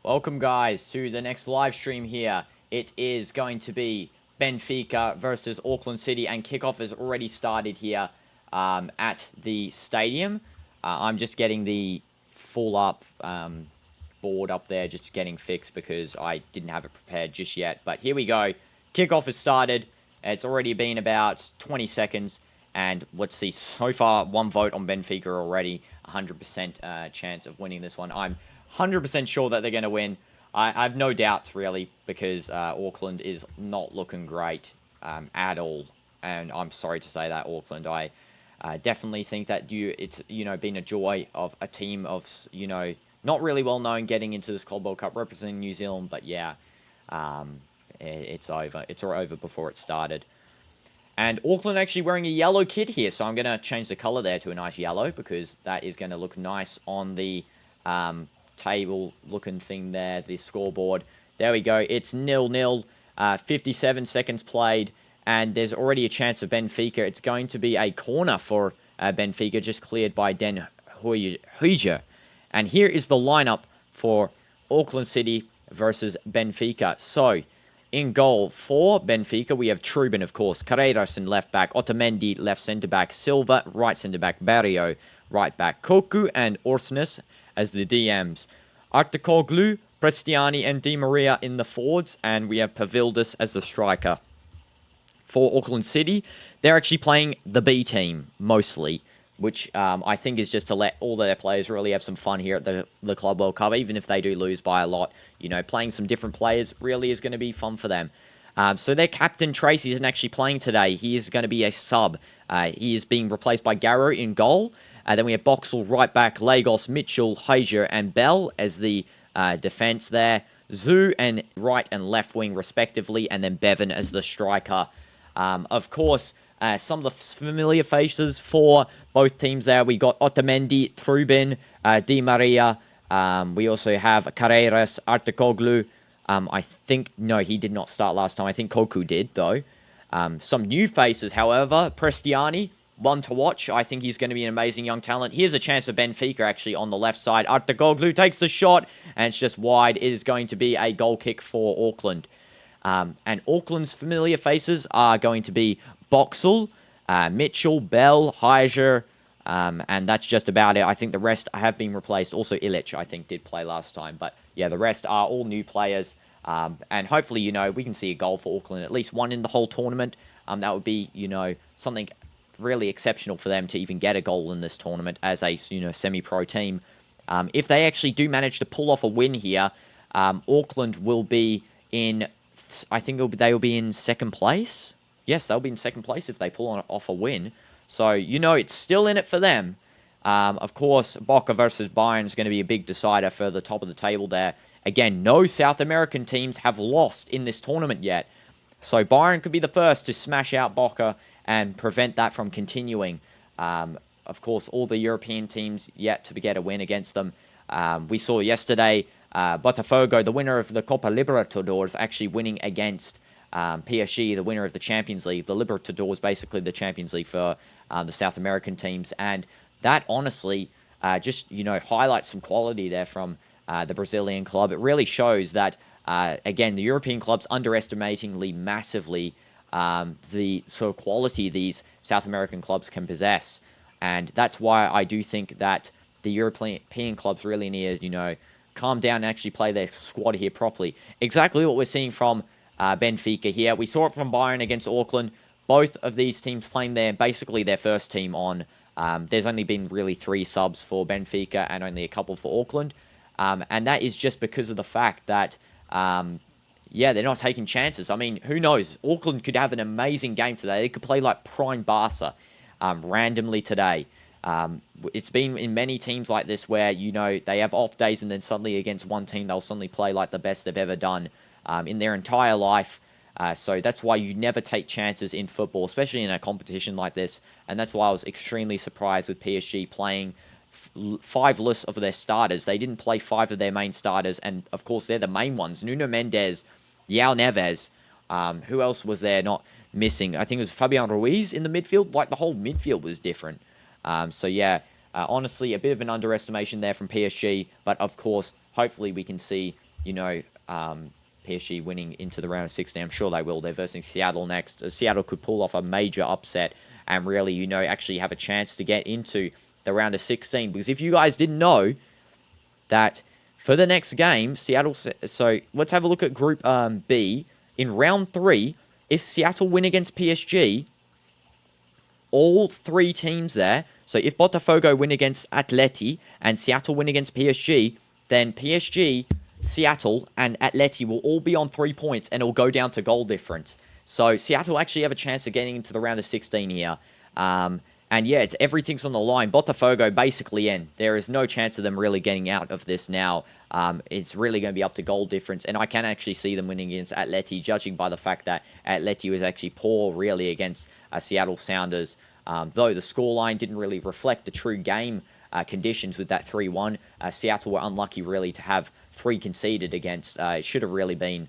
Welcome, guys, to the next live stream here. It is going to be Benfica versus Auckland City, and kickoff has already started here at the stadium. I'm just getting the full up board up there, just getting fixed because I didn't have it prepared just yet. But here we go. Kickoff has started. It's already been about 20 seconds. And let's see, so far, one vote on Benfica already. 100% chance of winning this one. I'm 100% sure that they're going to win. I have no doubts, really, because Auckland is not looking great at all. And I'm sorry to say that, Auckland. I definitely think that it's been a joy of a team of, not really well known getting into this Club World Cup representing New Zealand. But yeah, it's over. It's all over before it started. And Auckland actually wearing a yellow kit here, so I'm going to change the colour there to a nice yellow because that is going to look nice on the table-looking thing there, the scoreboard. There we go. It's 0-0, 57 seconds played, and there's already a chance of Benfica. It's going to be a corner for Benfica, just cleared by Den Huijer. And here is the lineup for Auckland City versus Benfica. So, in goal for Benfica, we have Trubin, of course, Carreiras in left back, Otamendi left centre back, Silva right centre back, Barrio right back, Koku and Orsnes as the DMs, Artikoglu, Prestiani and Di Maria in the forwards, and we have Pavildis as the striker. For Auckland City, they're actually playing the B team mostly, which I think is just to let all their players really have some fun here at the Club World Cup, even if they do lose by a lot. Playing some different players really is going to be fun for them. So their captain, Tracy, isn't actually playing today. He is going to be a sub. He is being replaced by Garrow in goal. Then we have Boxall right back, Lagos, Mitchell, Heijer, and Bell as the defence there. Zoo and right and left wing, respectively, and then Bevan as the striker. Of course, some of the familiar faces for both teams there. We got Otamendi, Trubin, Di Maria. We also have Carreiras, Artikoglu. I think, no, he did not start last time. I think Koku did, though. Some new faces, however. Prestiani, one to watch. I think he's going to be an amazing young talent. Here's a chance of Benfica, actually, on the left side. Artikoglu takes the shot, and it's just wide. It is going to be a goal kick for Auckland. And Auckland's familiar faces are going to be Boxall, Mitchell, Bell, Heijer, and that's just about it. I think the rest have been replaced. Also, Illich, I think, did play last time. But, yeah, the rest are all new players. And hopefully, we can see a goal for Auckland, at least one in the whole tournament. That would be, something really exceptional for them to even get a goal in this tournament as a, semi-pro team. If they actually do manage to pull off a win here, Auckland will be in, I think they will be in second place. Yes, they'll be in second place if they pull off a win. So, it's still in it for them. Of course, Boca versus Bayern is going to be a big decider for the top of the table there. Again, no South American teams have lost in this tournament yet. So, Bayern could be the first to smash out Boca and prevent that from continuing. Of course, all the European teams yet to get a win against them. We saw yesterday Botafogo, the winner of the Copa Libertadores, actually winning against PSG, the winner of the Champions League. The Libertadores, basically the Champions League for the South American teams. And that honestly just, highlights some quality there from the Brazilian club. It really shows that, again, the European clubs underestimatingly massively the sort of quality these South American clubs can possess. And that's why I do think that the European clubs really need to, calm down and actually play their squad here properly. Exactly what we're seeing from Benfica here. We saw it from Bayern against Auckland. Both of these teams playing basically their first team on. There's only been really 3 subs for Benfica and only a couple for Auckland. And that is just because of the fact that, they're not taking chances. I mean, who knows? Auckland could have an amazing game today. They could play like prime Barca randomly today. It's been in many teams like this where, they have off days and then suddenly against one team, they'll suddenly play like the best they've ever done in their entire life. So that's why you never take chances in football, especially in a competition like this. And that's why I was extremely surprised with PSG playing 5 lists of their starters. They didn't play 5 of their main starters. And, of course, they're the main ones. Nuno Mendes, João Neves. Who else was there not missing? I think it was Fabian Ruiz in the midfield. Like, the whole midfield was different. Honestly, a bit of an underestimation there from PSG. But, of course, hopefully we can see PSG winning into the round of 16. I'm sure they will. They're versing Seattle next. Seattle could pull off a major upset and really, actually have a chance to get into the round of 16. Because if you guys didn't know that for the next game, Seattle... So let's have a look at Group B. In round 3, if Seattle win against PSG, all 3 teams there... So if Botafogo win against Atleti and Seattle win against PSG, then PSG, Seattle, and Atleti will all be on 3 points and it'll go down to goal difference. So Seattle actually have a chance of getting into the round of 16 here. And yeah, everything's on the line. Botafogo basically in. There is no chance of them really getting out of this now. It's really going to be up to goal difference. And I can actually see them winning against Atleti, judging by the fact that Atleti was actually poor really against Seattle Sounders. Though the scoreline didn't really reflect the true game conditions with that 3-1. Seattle were unlucky really to have 3 conceded against. It should have really been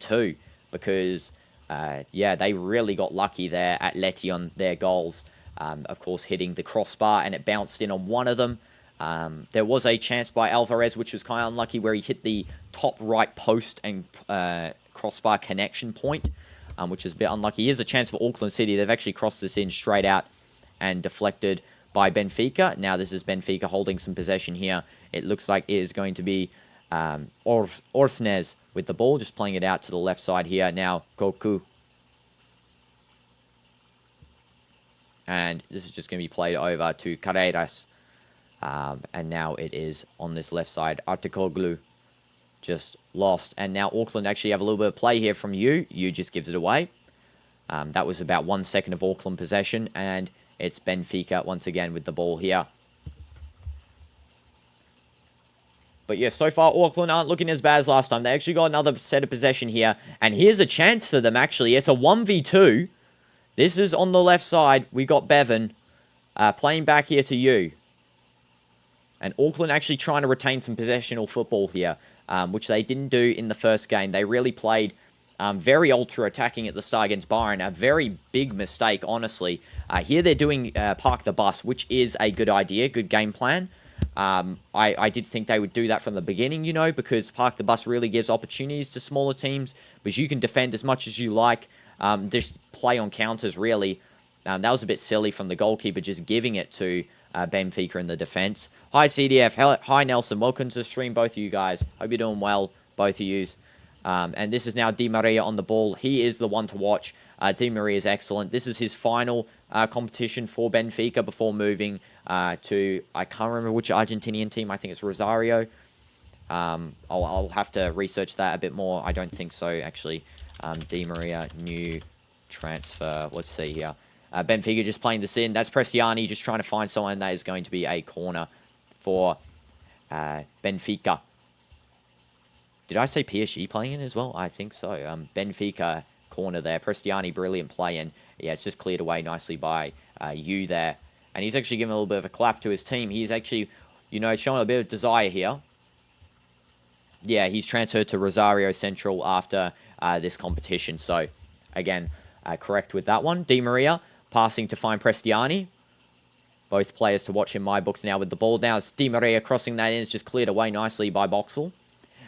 2 because, they really got lucky there at Atleti on their goals. Of course, hitting the crossbar and it bounced in on one of them. There was a chance by Alvarez, which was kind of unlucky, where he hit the top right post and crossbar connection point, which is a bit unlucky. Here's a chance for Auckland City. They've actually crossed this in straight out and deflected by Benfica. Now this is Benfica holding some possession here. It looks like it is going to be Orsnes with the ball, just playing it out to the left side here. Now Goku. And this is just going to be played over to Carreras. And now it is on this left side. Artikoglu just lost. And now Auckland actually have a little bit of play here from Yu. Yu just gives it away. That was about 1 second of Auckland possession. And it's Benfica once again with the ball here. But yeah, so far Auckland aren't looking as bad as last time. They actually got another set of possession here. And here's a chance for them actually. It's a 1v2. This is on the left side. We got Bevan playing back here to Yu. And Auckland actually trying to retain some possessional football here, which they didn't do in the first game. They really played very ultra-attacking at the start against Byron. A very big mistake, honestly. Here they're doing Park the Bus, which is a good idea, good game plan. I did think they would do that from the beginning, because Park the Bus really gives opportunities to smaller teams, because you can defend as much as you like. Just play on counters, really. That was a bit silly from the goalkeeper, just giving it to Benfica in the defense. Hi, CDF. Hi, Nelson. Welcome to the stream, both of you guys. Hope you're doing well, both of yous. And this is now Di Maria on the ball. He is the one to watch. Di Maria is excellent. This is his final competition for Benfica before moving to, I can't remember which Argentinian team. I think it's Rosario. I'll have to research that a bit more. I don't think so, actually. Di Maria, new transfer. Let's see here. Benfica just playing this in. That's Prestiani just trying to find someone. That is going to be a corner for Benfica. Did I say PSG playing in as well? I think so. Benfica corner there. Prestiani, brilliant play. And yeah, it's just cleared away nicely by Yu there. And he's actually giving a little bit of a clap to his team. He's actually, showing a bit of desire here. Yeah, he's transferred to Rosario Central after this competition. So, again, correct with that one. Di Maria passing to find Prestiani. Both players to watch in my books now with the ball. Now it's Di Maria crossing that in. It's just cleared away nicely by Boxall.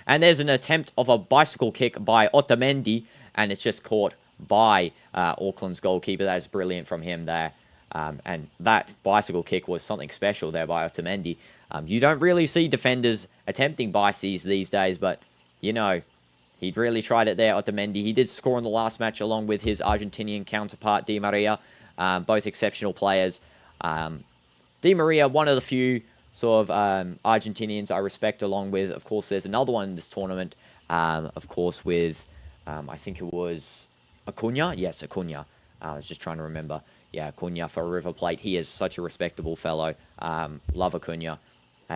And there's an attempt of a bicycle kick by Otamendi. And it's just caught by Auckland's goalkeeper. That is brilliant from him there. And that bicycle kick was something special there by Otamendi. You don't really see defenders attempting bicies these days, but, he'd really tried it there, Otamendi. He did score in the last match along with his Argentinian counterpart, Di Maria. Both exceptional players. Di Maria, one of the few sort of Argentinians I respect, along with, of course, there's another one in this tournament, of course, with, I think it was Acuna? Yes, Acuna. I was just trying to remember. Yeah, Acuna for River Plate. He is such a respectable fellow. Love Acuna.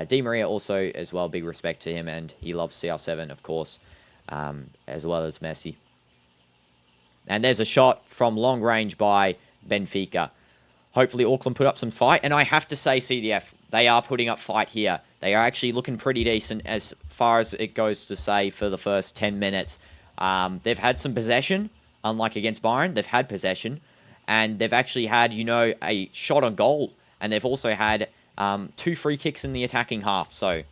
Di Maria also, as well, big respect to him, and he loves CR7, of course, as well as Messi. And there's a shot from long range by Benfica. Hopefully Auckland put up some fight, and I have to say, CDF, they are putting up fight here. They are actually looking pretty decent as far as it goes to say for the first 10 minutes. They've had some possession, unlike against Byron. They've had possession, and they've actually had, a shot on goal, and they've also had 2 free kicks in the attacking half. So,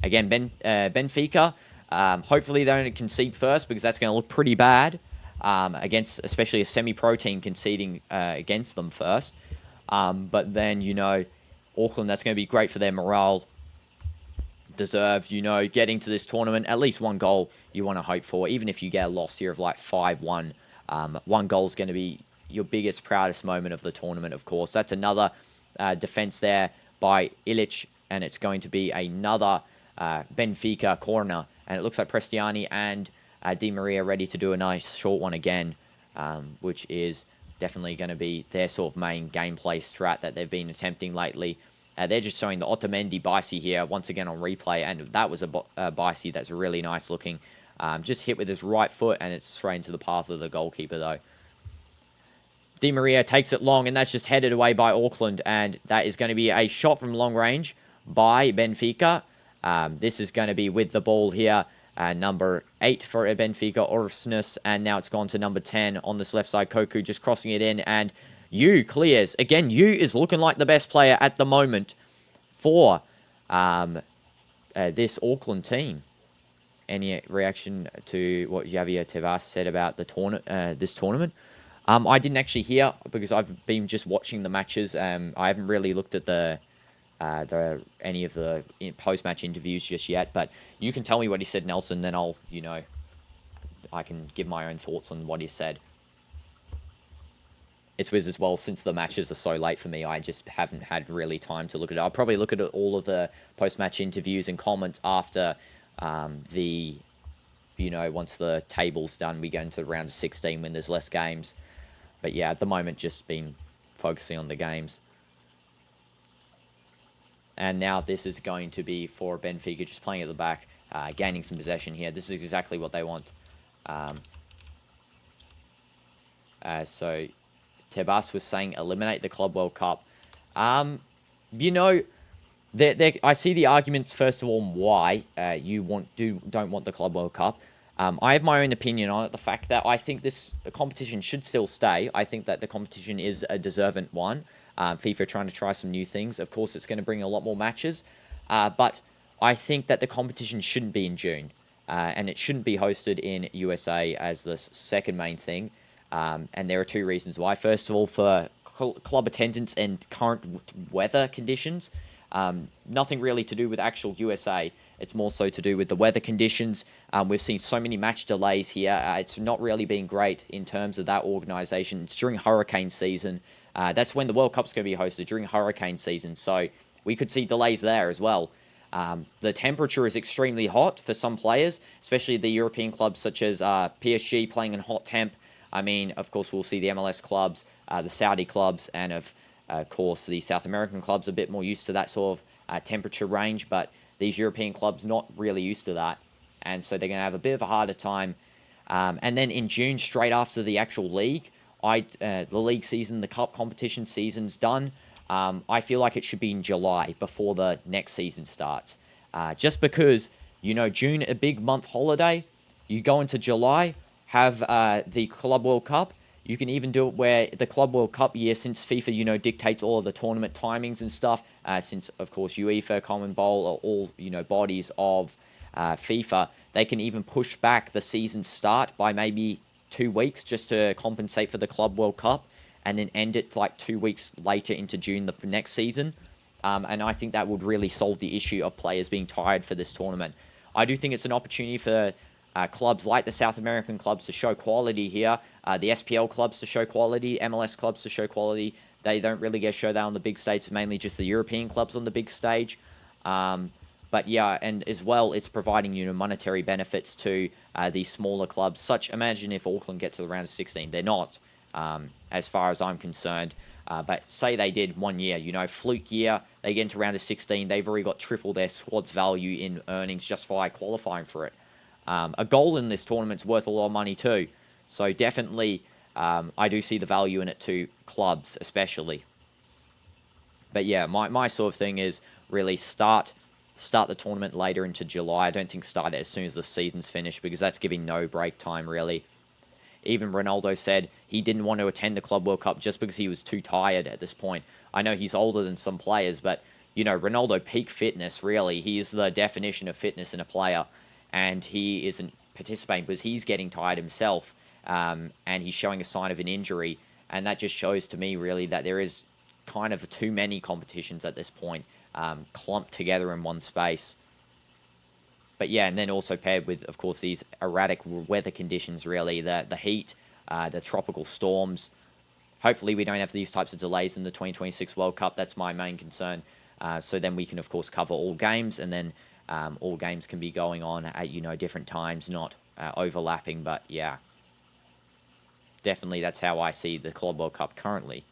again, Benfica Hopefully they don't concede first, because that's going to look pretty bad against especially a semi-pro team conceding against them first. But then, Auckland, that's going to be great for their morale. Deserved, getting to this tournament. At least one goal you want to hope for, even if you get a loss here of like 5-1. One goal is going to be your biggest, proudest moment of the tournament, of course. That's another defense there by Ilic, and it's going to be another Benfica corner. And it looks like Prestiani and Di Maria ready to do a nice short one again, which is definitely going to be their sort of main gameplay strat that they've been attempting lately. They're just showing the Otamendi Bicey here once again on replay, and that was a Bicey that's really nice looking. Just hit with his right foot, and it's straight into the path of the goalkeeper, though. Di Maria takes it long, and that's just headed away by Auckland, and that is going to be a shot from long range by Benfica. This is going to be with the ball here. Number 8 for Benfica, Orsnes, and now it's gone to number 10 on this left side. Koku just crossing it in, and Yu clears. Again, Yu is looking like the best player at the moment for this Auckland team. Any reaction to what Javier Tebas said about the this tournament? I didn't actually hear, because I've been just watching the matches. I haven't really looked at any of the post-match interviews just yet, but you can tell me what he said, Nelson, then I'll, I can give my own thoughts on what he said. It's with as well, since the matches are so late for me, I just haven't had really time to look at it. I'll probably look at all of the post-match interviews and comments after once the table's done, we go into the round of 16 when there's less games. But yeah, at the moment, just been focusing on the games. And now this is going to be for Benfica, just playing at the back, gaining some possession here. This is exactly what they want. So Tebas was saying eliminate the Club World Cup. I see the arguments, first of all, why you don't want the Club World Cup. I have my own opinion on it. The fact that I think this competition should still stay. I think that the competition is a deserving one. FIFA trying to try some new things. Of course, it's going to bring a lot more matches. But I think that the competition shouldn't be in June. And it shouldn't be hosted in USA as the second main thing. And there are two reasons why. First of all, for club attendance and current weather conditions. Nothing really to do with actual USA. It's more so to do with the weather conditions. We've seen so many match delays here. It's not really been great in terms of that organisation. It's during hurricane season. That's when the World Cup's going to be hosted, during hurricane season. So we could see delays there as well. The temperature is extremely hot for some players, especially the European clubs such as PSG playing in hot temp. I mean, of course, we'll see the MLS clubs, the Saudi clubs, and of course, the South American clubs a bit more used to that sort of temperature range, but these European clubs not really used to that, and so they're going to have a bit of a harder time. And then in June, straight after the actual league, the league season, the cup competition season's done. I feel like it should be in July before the next season starts. Just because, June, a big month holiday, you go into July, have the Club World Cup. You can even do it where the Club World Cup year, since FIFA, dictates all of the tournament timings and stuff, since, of course, UEFA, CONMEBOL are all, bodies of FIFA, they can even push back the season start by maybe 2 weeks just to compensate for the Club World Cup, and then end it like 2 weeks later into June the next season. And I think that would really solve the issue of players being tired for this tournament. I do think it's an opportunity for clubs like the South American clubs to show quality here, the SPL clubs to show quality, MLS clubs to show quality. They don't really get shown that on the big stage, it's mainly just the European clubs on the big stage. But yeah, and as well, it's providing, monetary benefits to these smaller clubs. Imagine if Auckland get to the round of 16. They're not, as far as I'm concerned. But say they did 1 year, fluke year, they get into round of 16, they've already got triple their squad's value in earnings just by qualifying for it. A goal in this tournament's worth a lot of money too. So definitely, I do see the value in it to clubs, especially. But yeah, my sort of thing is really start the tournament later into July. I don't think start it as soon as the season's finished, because that's giving no break time, really. Even Ronaldo said he didn't want to attend the Club World Cup just because he was too tired at this point. I know he's older than some players, but, Ronaldo peak fitness, really. He is the definition of fitness in a player. and he isn't participating because he's getting tired himself, and he's showing a sign of an injury. And that just shows to me, really, that there is kind of too many competitions at this point, clumped together in one space. But yeah, and then also paired with, of course, these erratic weather conditions, really, the heat, the tropical storms. Hopefully we don't have these types of delays in the 2026 World Cup. That's my main concern. So then we can, of course, cover all games, and then all games can be going on at, different times, not overlapping. But yeah, definitely that's how I see the Club World Cup currently.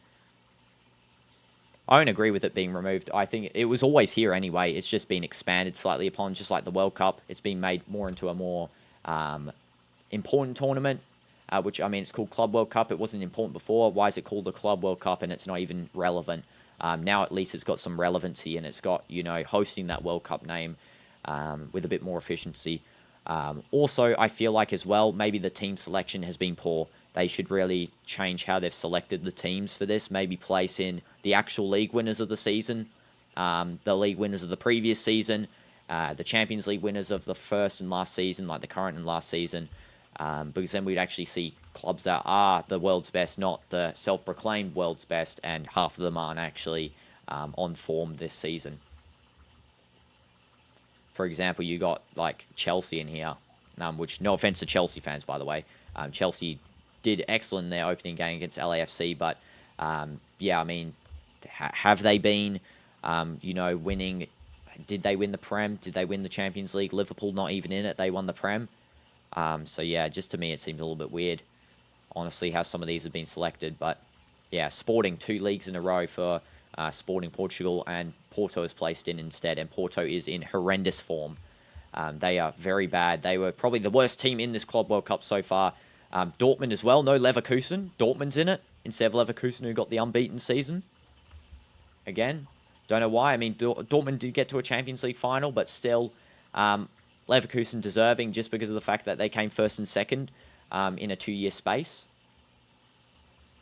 I don't agree with it being removed. I think it was always here anyway. It's just been expanded slightly upon, just like the World Cup. It's been made more into a more important tournament, which, I mean, it's called Club World Cup. It wasn't important before. Why is it called the Club World Cup and it's not even relevant? Now at least it's got some relevancy, and it's got, hosting that World Cup name with a bit more efficiency. Also, I feel like as well, maybe the team selection has been poor. They should really change how they've selected the teams for this. Maybe place in the actual league winners of the season, the league winners of the previous season, the Champions League winners of the first and last season, like the current and last season, because then we'd actually see clubs that are the world's best, not the self-proclaimed world's best, and half of them aren't actually on form this season. For example, you got like Chelsea in here, which, no offense to Chelsea fans, by the way. Chelsea did excellent in their opening game against LAFC, but yeah, I mean, have they been, winning? Did they win the Prem? Did they win the Champions League? Liverpool not even in it. They won the Prem. So yeah, just to me, it seems a little bit weird, honestly, how some of these have been selected. But yeah, Sporting 2 leagues in a row for Sporting Portugal, and Porto is placed in instead, and Porto is in horrendous form. They are very bad. They were probably the worst team in this Club World Cup so far. Dortmund as well. No Leverkusen. Dortmund's in it instead of Leverkusen, who got the unbeaten season. Again, don't know why. I mean, Dortmund did get to a Champions League final, but still, Leverkusen deserving just because of the fact that they came first and second in a 2-year space.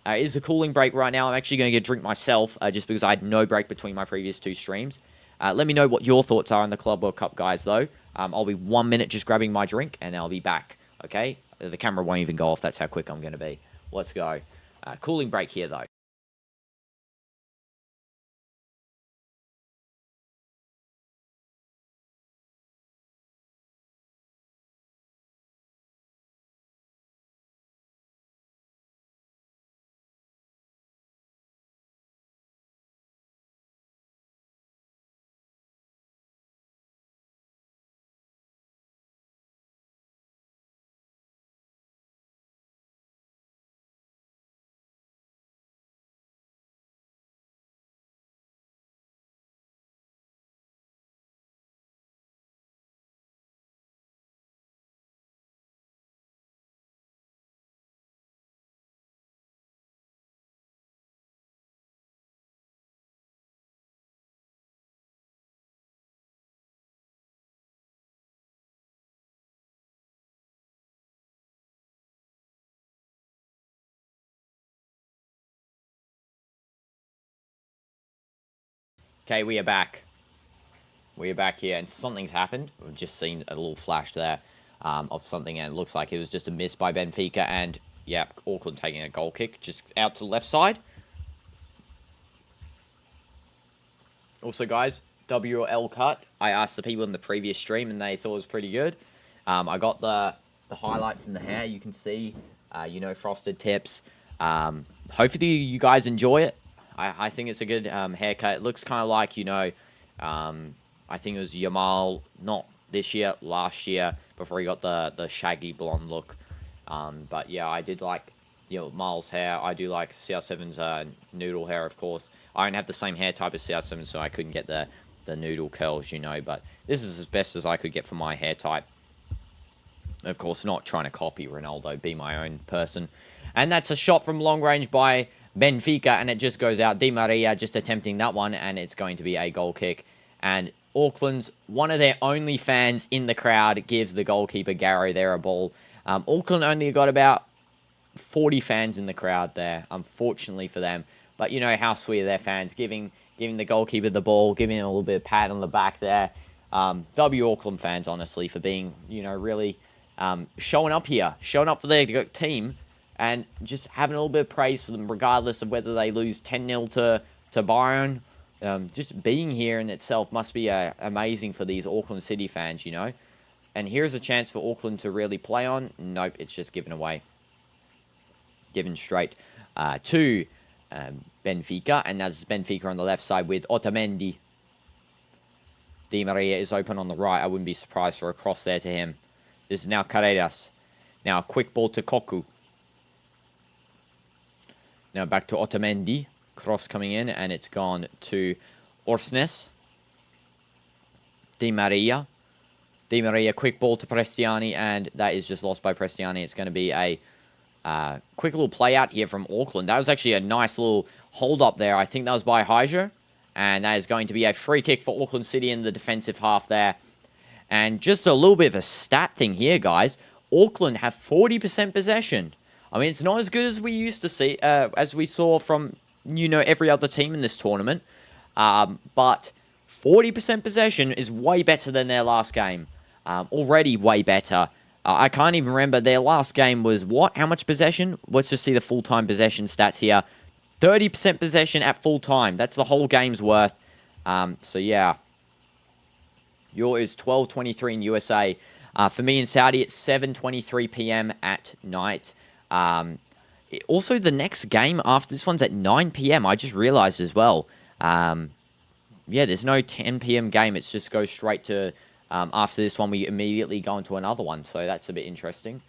It is a cooling break right now. I'm actually going to get a drink myself just because I had no break between my previous 2 streams. Let me know what your thoughts are on the Club World Cup, guys, though. I'll be 1 minute just grabbing my drink, and I'll be back, okay? The camera won't even go off. That's how quick I'm going to be. Let's go. Cooling break here, though. Okay, we are back. We are back here, and something's happened. We've just seen a little flash there of something, and it looks like it was just a miss by Benfica, and, yeah, Auckland taking a goal kick just out to the left side. Also, guys, WL cut. I asked the people in the previous stream, and they thought it was pretty good. I got the highlights in the hair. You can see, frosted tips. Hopefully you guys enjoy it. I think it's a good haircut. It looks kind of like, I think it was Yamal, not this year, last year, before he got the shaggy blonde look. But yeah, I did like, Miles' hair. I do like CR7's noodle hair, of course. I don't have the same hair type as CR7, so I couldn't get the noodle curls, but this is as best as I could get for my hair type. Of course, not trying to copy Ronaldo, be my own person. And that's a shot from long range by Benfica, and it just goes out. Di Maria just attempting that one, and it's going to be a goal kick. And Auckland's, one of their only fans in the crowd, gives the goalkeeper, Garrow, there a ball. Auckland only got about 40 fans in the crowd there, unfortunately for them. But how sweet are their fans, giving the goalkeeper the ball, giving him a little bit of pat on the back there. W Auckland fans, honestly, for being, really showing up here, showing up for their team, and just having a little bit of praise for them, regardless of whether they lose 10-0 to Byron. Just being here in itself must be amazing for these Auckland City fans, And here's a chance for Auckland to really play on. Nope, it's just given away. Given straight to Benfica, and that's Benfica on the left side with Otamendi. Di Maria is open on the right. I wouldn't be surprised for a cross there to him. This is now Carreras. Now a quick ball to Koku. Now back to Otamendi. Cross coming in, and it's gone to Orsnes. Di Maria. Di Maria, quick ball to Prestiani, and that is just lost by Prestiani. It's going to be a quick little play out here from Auckland. That was actually a nice little hold up there. I think that was by Heijer. And that is going to be a free kick for Auckland City in the defensive half there. And just a little bit of a stat thing here, guys. Auckland have 40% possession. I mean, it's not as good as we used to see, as we saw from, every other team in this tournament. But 40% possession is way better than their last game. Already way better. I can't even remember. Their last game was what? How much possession? Let's just see the full-time possession stats here. 30% possession at full time. That's the whole game's worth. So, yeah. Yours is 12:23 in USA. For me in Saudi, it's 7:23 p.m. at night. Also, the next game after this one's at 9 p.m. I just realized as well. Yeah, there's no 10 p.m. game. It's just go straight to... after this one, we immediately go into another one. So, that's a bit interesting.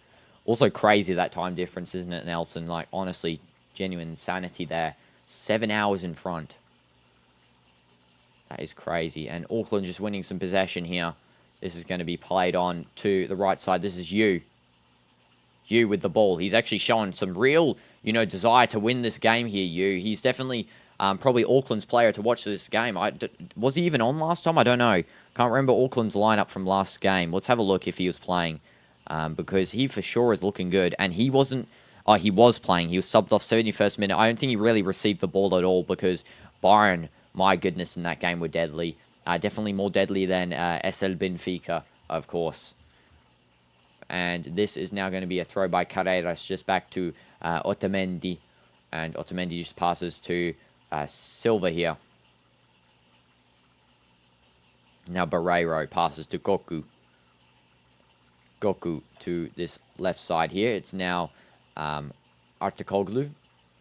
Also, crazy that time difference, isn't it, Nelson? Like, honestly... Genuine insanity there. 7 hours in front. That is crazy. And Auckland just winning some possession here. This is going to be played on to the right side. This is you. You with the ball. He's actually showing some real, desire to win this game here, you. He's definitely probably Auckland's player to watch this game. Was he even on last time? I don't know. Can't remember Auckland's lineup from last game. Let's have a look if he was playing. Because he for sure is looking good. And he wasn't... Oh, he was playing. He was subbed off 71st minute. I don't think he really received the ball at all because Byron, my goodness, in that game were deadly. Definitely more deadly than SL Benfica, of course. And this is now going to be a throw by Carreras just back to Otamendi. And Otamendi just passes to Silva here. Now Barreiro passes to Goku. Goku to this left side here. It's now... Artikoglu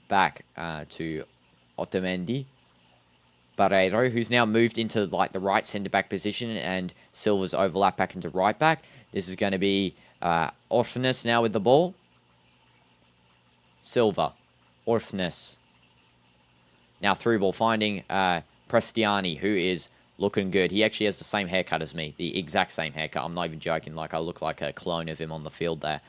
back to Otamendi. Barreiro, who's now moved into like the right centre-back position, and Silva's overlap back into right-back. This is going to be Orsnes now with the ball. Silva. Orsnes. Now through ball finding Prestiani, who is looking good. He actually has the same haircut as me. The exact same haircut. I'm not even joking. Like, I look like a clone of him on the field there.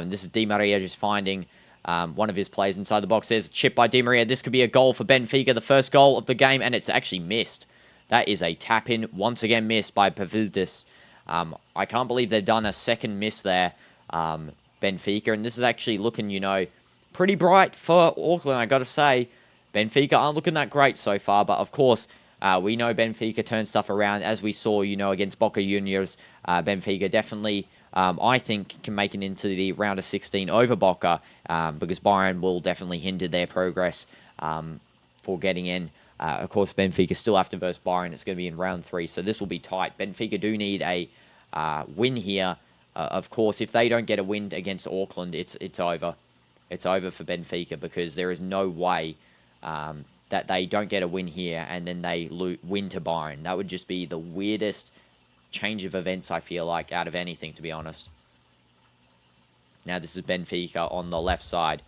This is Di Maria just finding one of his plays inside the box. There's a chip by Di Maria. This could be a goal for Benfica, the first goal of the game, and it's actually missed. That is a tap-in, once again missed by Pavildis. I can't believe they've done a second miss there, Benfica, and this is actually looking, pretty bright for Auckland, I got to say. Benfica aren't looking that great so far, but of course, we know Benfica turns stuff around, as we saw, against Boca Juniors. Benfica definitely... I think can make it into the round of 16 over Boca because Byron will definitely hinder their progress for getting in. Of course, Benfica still have to verse Byron. It's going to be in round 3, so this will be tight. Benfica do need a win here. Of course, if they don't get a win against Auckland, it's over. It's over for Benfica because there is no way that they don't get a win here and then they win to Byron. That would just be the weirdest change of events, I feel like, out of anything, to be honest. Now, this is Benfica on the left side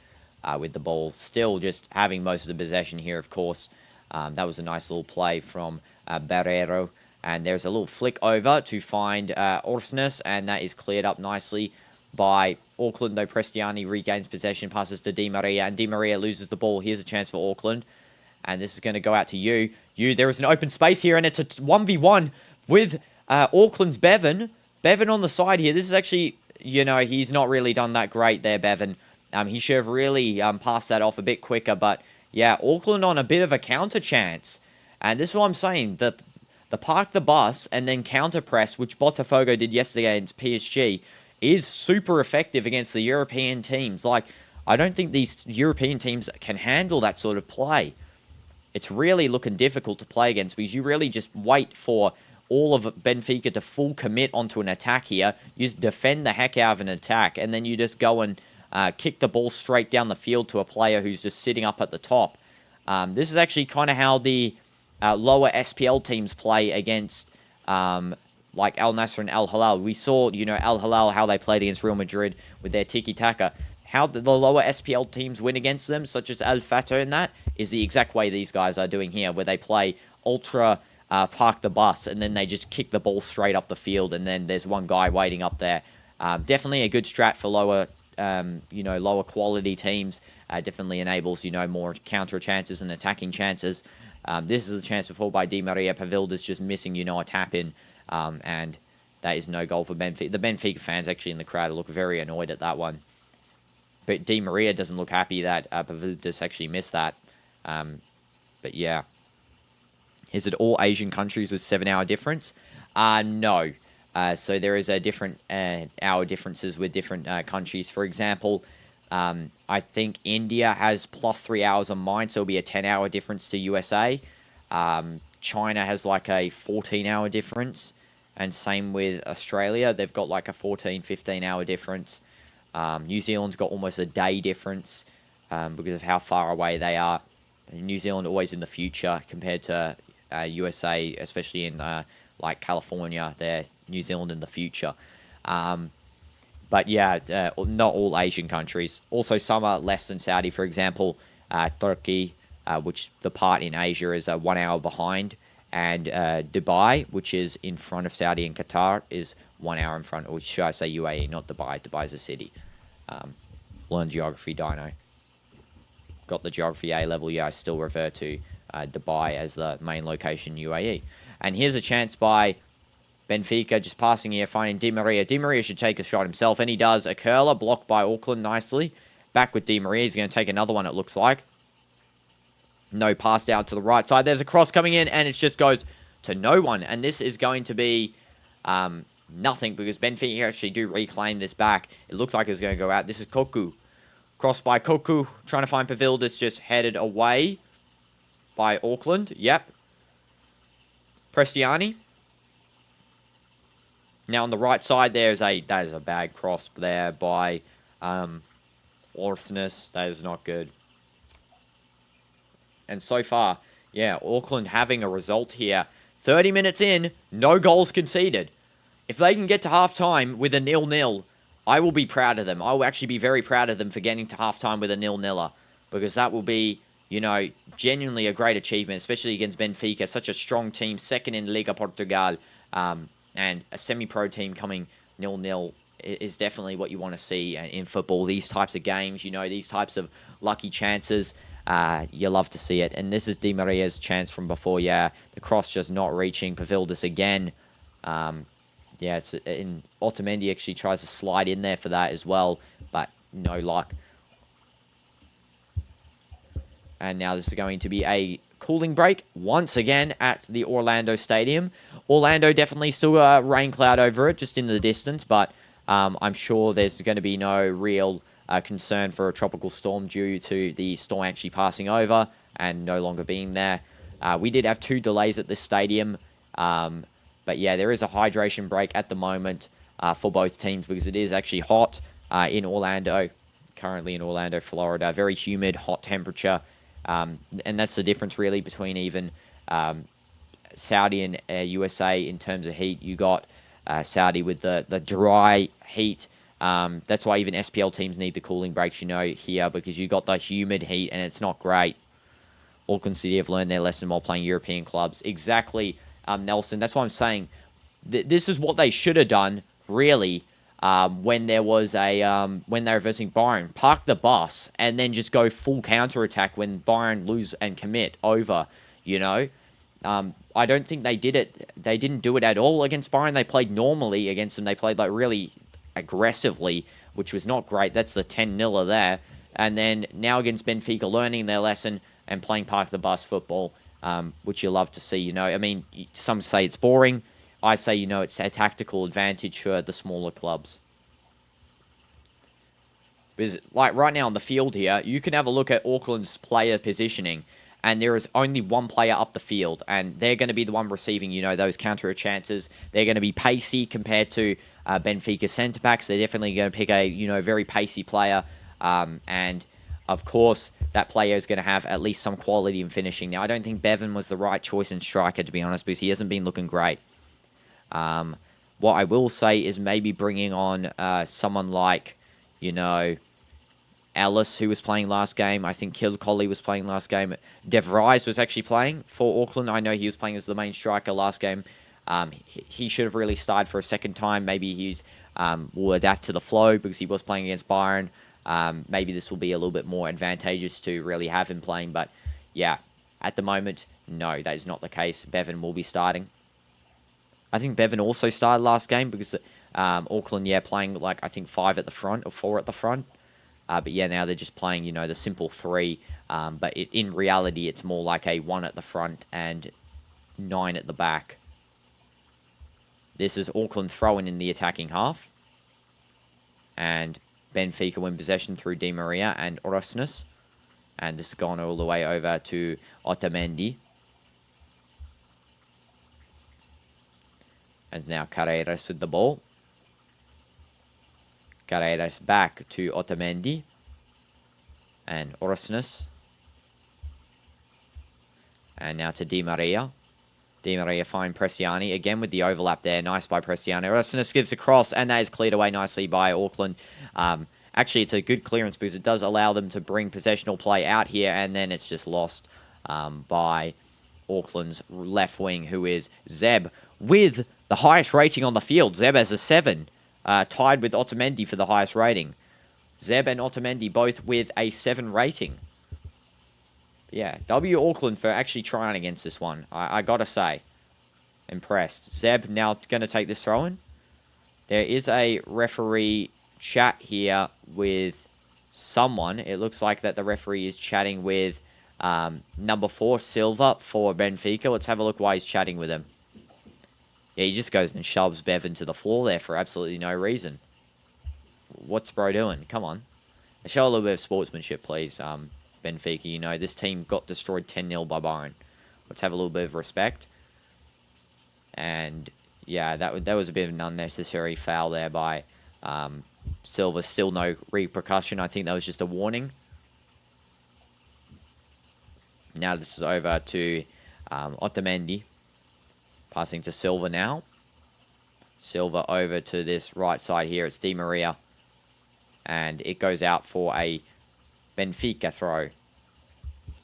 with the ball. Still just having most of the possession here, of course. That was a nice little play from Barreiro. And there's a little flick over to find Orsnes, and that is cleared up nicely by Auckland, though Prestiani regains possession, passes to Di Maria, and Di Maria loses the ball. Here's a chance for Auckland. And this is going to go out to you. There is an open space here, and it's a 1v1 with... Auckland's Bevan. Bevan on the side here. This is actually, he's not really done that great there, Bevan. He should have really passed that off a bit quicker. But, yeah, Auckland on a bit of a counter chance. And this is what I'm saying. The The park the bus and then counter press, which Botafogo did yesterday against PSG, is super effective against the European teams. Like, I don't think these European teams can handle that sort of play. It's really looking difficult to play against because you really just wait for all of Benfica to full commit onto an attack here. You just defend the heck out of an attack, and then you just go and kick the ball straight down the field to a player who's just sitting up at the top. This is actually kind of how the lower SPL teams play against like Al Nassr and Al Hilal. We saw, Al Hilal, how they played against Real Madrid with their tiki-taka. How the lower SPL teams win against them, such as Al Fatah and that, is the exact way these guys are doing here, where they play ultra park the bus, and then they just kick the ball straight up the field, and then there's one guy waiting up there. Definitely a good strat for lower, lower quality teams. Definitely enables, more counter chances and attacking chances. This is a chance before by Di Maria. Pavilda's just missing, a tap in, and that is no goal for Benfica. The Benfica fans actually in the crowd look very annoyed at that one. But Di Maria doesn't look happy that Pavilda's actually missed that. But yeah. Is it all Asian countries with 7-hour difference? No. So there is a different hour differences with different countries. For example, I think India has plus 3 hours on mine, so it'll be a 10-hour difference to USA. China has like a 14-hour difference. And same with Australia. They've got like a 14, 15-hour difference. New Zealand's got almost a day difference because of how far away they are. New Zealand always in the future compared to USA, especially in like California. They're New Zealand in the future. But yeah, not all Asian countries. Also, some are less than Saudi. For example, Turkey, which the part in Asia is 1 hour behind. And Dubai, which is in front of Saudi and Qatar, is 1 hour in front. Or should I say UAE, not Dubai. Dubai's a city. Learn geography, Dino. Got the geography A level. Yeah, I still refer to Dubai as the main location, UAE. And here's a chance by Benfica, just passing here, finding Di Maria. Di Maria should take a shot himself, and he does. A curler, blocked by Auckland nicely. Back with Di Maria. He's going to take another one, it looks like. No pass down to the right side. There's a cross coming in, and it just goes to no one. And this is going to be nothing, because Benfica actually do reclaim this back. It looked like it was going to go out. This is Koku. Cross by Koku. Trying to find Pavilda's just headed away by Auckland. Yep. Prestiani. Now on the right side, that is a bad cross there by Orsnes. That is not good. And so far, yeah, Auckland having a result here. 30 minutes in, no goals conceded. If they can get to halftime with a 0-0, I will be proud of them. I will actually be very proud of them for getting to halftime with a 0-0. Because that will be, genuinely a great achievement, especially against Benfica. Such a strong team, second in Liga Portugal. And a semi-pro team coming 0-0 is definitely what you want to see in football. These types of games, these types of lucky chances. You love to see it. And this is Di Maria's chance from before. Yeah, the cross just not reaching. Pavildas again. Yeah, Otamendi actually tries to slide in there for that as well, but no luck. And now this is going to be a cooling break once again at the Orlando Stadium. Orlando definitely still a rain cloud over it, just in the distance, but I'm sure there's going to be no real concern for a tropical storm due to the storm actually passing over and no longer being there. We did have 2 delays at this stadium, but yeah, there is a hydration break at the moment for both teams because it is actually hot in Orlando, currently in Orlando, Florida. Very humid, hot temperature. And that's the difference really between even Saudi and USA in terms of heat. You got Saudi with the dry heat. That's why even SPL teams need the cooling breaks, here, because you got the humid heat and it's not great. Auckland City have learned their lesson while playing European clubs. Exactly, Nelson. That's what I'm saying. This is what they should have done, really, when there was when they were versing Bayern. Park the bus and then just go full counter-attack when Bayern lose and commit over, I don't think they did it. They didn't do it at all against Bayern. They played normally against them. They played really aggressively, which was not great. That's the 10-0 there. And then now against Benfica, learning their lesson and playing park the bus football. which you love to see, you know. I mean, some say it's boring. I say, you know, it's a tactical advantage for the smaller clubs. Because, like, right now on the field here, you can have a look at Auckland's player positioning, and there is only one player up the field, and they're going to be the one receiving, you know, those counter chances. They're going to be pacey compared to Benfica centre-backs. They're definitely going to pick a, you know, very pacey player, and, of course, that player is going to have at least some quality in finishing. Now, I don't think Bevan was the right choice in striker, to be honest, because he hasn't been looking great. What I will say is maybe bringing on someone like, you know, Ellis, who was playing last game. I think Kilcolly was playing last game. De Vries was actually playing for Auckland. I know he was playing as the main striker last game. He should have really started for a second time. Maybe he's will adapt to the flow because he was playing against Byron. Maybe this will be a little bit more advantageous to really have him playing. But, yeah, at the moment, no, that is not the case. Bevan will be starting. I think Bevan also started last game because Auckland, yeah, playing, like, I think 5 at the front or 4 at the front. But, yeah, now they're just playing, you know, the simple 3. But in reality, it's more like a 1 at the front and 9 at the back. This is Auckland throwing in the attacking half. And Benfica win possession through Di Maria and Orosnes. And this has gone all the way over to Otamendi. And now Carreras with the ball. Carreras back to Otamendi. And Orosnes. And now to Di Maria. Di Maria find Bresciani. Again with the overlap there. Nice by Bresciani. Orosnes gives a cross. And that is cleared away nicely by Auckland. Actually, it's a good clearance because it does allow them to bring possessional play out here. And then it's just lost by Auckland's left wing, who is Zeb, with the highest rating on the field. Zeb has a 7. Tied with Otamendi for the highest rating. Zeb and Otamendi both with a 7 rating. Yeah, W Auckland for actually trying against this one. I gotta say. Impressed. Zeb now going to take this throw-in. There is a referee chat here with someone. It looks like that the referee is chatting with number 4, Silva, for Benfica. Let's have a look why he's chatting with him. Yeah, he just goes and shoves Bevan to the floor there for absolutely no reason. What's bro doing? Come on. Show a little bit of sportsmanship, please, Benfica. You know, this team got destroyed 10-0 by Byron. Let's have a little bit of respect. And, yeah, that was a bit of an unnecessary foul there by Silva. Still no repercussion. I think that was just a warning. Now this is over to Otamendi. Passing to Silva now. Silva over to this right side here. It's Di Maria. And it goes out for a Benfica throw.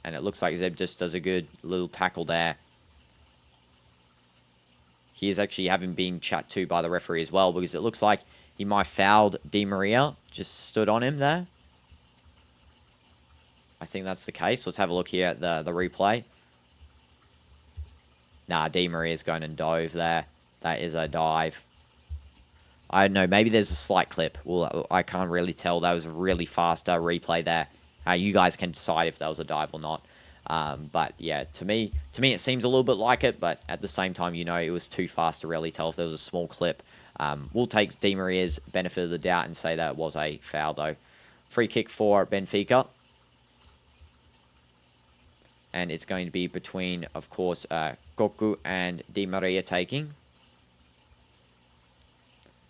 And it looks like Zeb just does a good little tackle there. He is actually having been chat to by the referee as well, because it looks like he might have fouled Di Maria. Just stood on him there. I think that's the case. Let's have a look here at the replay. Nah, Di Maria's going and dove there. That is a dive. I don't know. Maybe there's a slight clip. Well, I can't really tell. That was a really fast replay there. You guys can decide if that was a dive or not. But yeah, to me, it seems a little bit like it. But at the same time, you know, it was too fast to really tell if there was a small clip. We'll take Di Maria's benefit of the doubt and say that it was a foul, though. Free kick for Benfica. And it's going to be between, of course, Koku and Di Maria taking.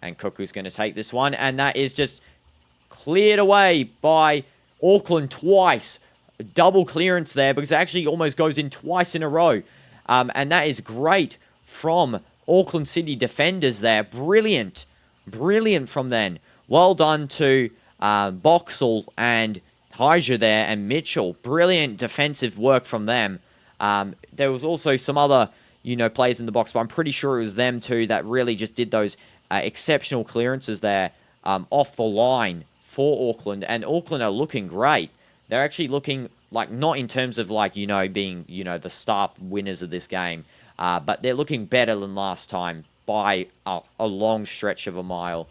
And Koku's going to take this one. And that is just cleared away by Auckland twice. Double clearance there because it actually almost goes in twice in a row. And that is great from Auckland City defenders there. Brilliant. Brilliant from them. Well done to Boxall and Hyja there and Mitchell. Brilliant defensive work from them. There was also some other, you know, players in the box, but I'm pretty sure it was them too that really just did those exceptional clearances there off the line for Auckland. And Auckland are looking great. They're actually looking like, not in terms of like, you know, being, you know, the star winners of this game, but they're looking better than last time by a long stretch of a mile.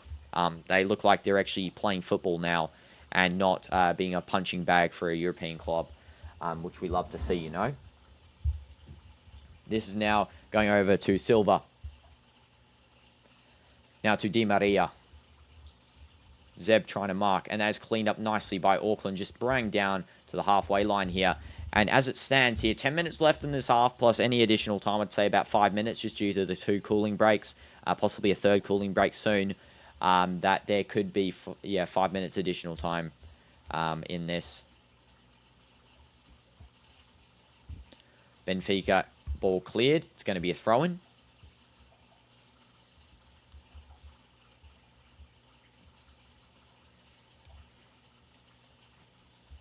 They look like they're actually playing football now and not being a punching bag for a European club, which we love to see, you know. This is now going over to Silva. Now to Di Maria. Zeb trying to mark, and that's cleaned up nicely by Auckland, just bringing down to the halfway line here. And as it stands here, 10 minutes left in this half, plus any additional time, I'd say about 5 minutes, just due to the 2 cooling breaks, possibly a third cooling break soon, that there could be, 5 minutes additional time in this. Benfica, ball cleared. It's going to be a throw-in.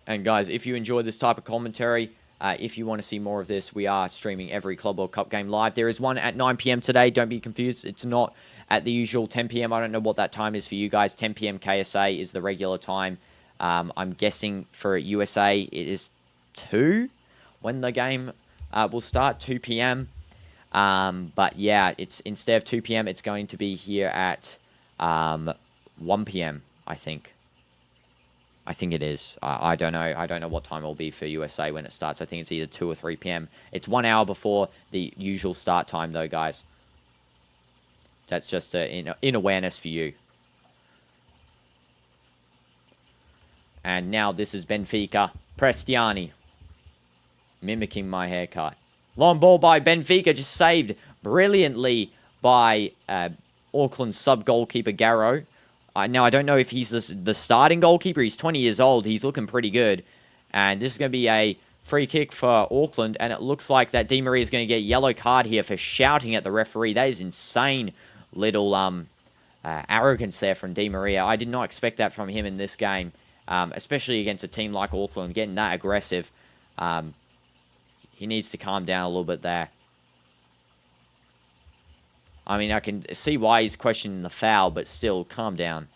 And guys, if you enjoy this type of commentary, if you want to see more of this, we are streaming every Club World Cup game live. There is one at 9 p.m. today. Don't be confused. It's not at the usual 10 p.m. I don't know what that time is for you guys. 10 p.m. KSA is the regular time. I'm guessing for USA it is 2 when the game will start, 2 p.m. But yeah, it's instead of 2 p.m., it's going to be here at 1 p.m., I think. I think it is. I don't know. I don't know what time it will be for USA when it starts. I think it's either 2 or 3 p.m. It's 1 hour before the usual start time, though, guys. That's just in awareness for you. And now this is Benfica. Prestiani. Mimicking my haircut. Long ball by Benfica, just saved brilliantly by Auckland sub-goalkeeper Garrow. Now, I don't know if he's the starting goalkeeper. He's 20 years old. He's looking pretty good. And this is going to be a free kick for Auckland. And it looks like that Di Maria is going to get a yellow card here for shouting at the referee. That is insane little arrogance there from Di Maria. I did not expect that from him in this game, especially against a team like Auckland, getting that aggressive. He needs to calm down a little bit there. I mean, I can see why he's questioning the foul, but still, calm down.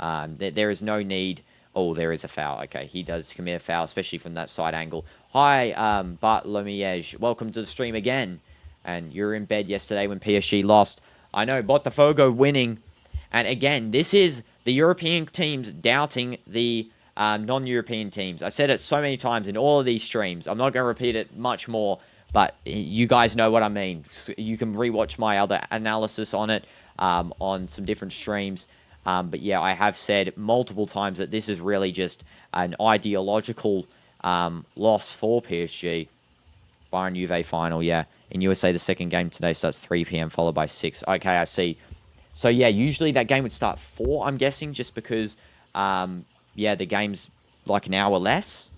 There is no need. Oh, there is a foul. Okay, he does commit a foul, especially from that side angle. Hi, Bartolomej. Welcome to the stream again. And you're in bed yesterday when PSG lost. I know, Botafogo winning. And again, this is the European teams doubting the non-European teams. I said it so many times in all of these streams. I'm not going to repeat it much more. But you guys know what I mean. You can rewatch my other analysis on it on some different streams. But yeah, I have said multiple times that this is really just an ideological loss for PSG. Bayern Juve final, yeah. In USA, the second game today starts 3 p.m. followed by 6. Okay, I see. So yeah, usually that game would start 4, I'm guessing, just because, yeah, the game's like an hour less.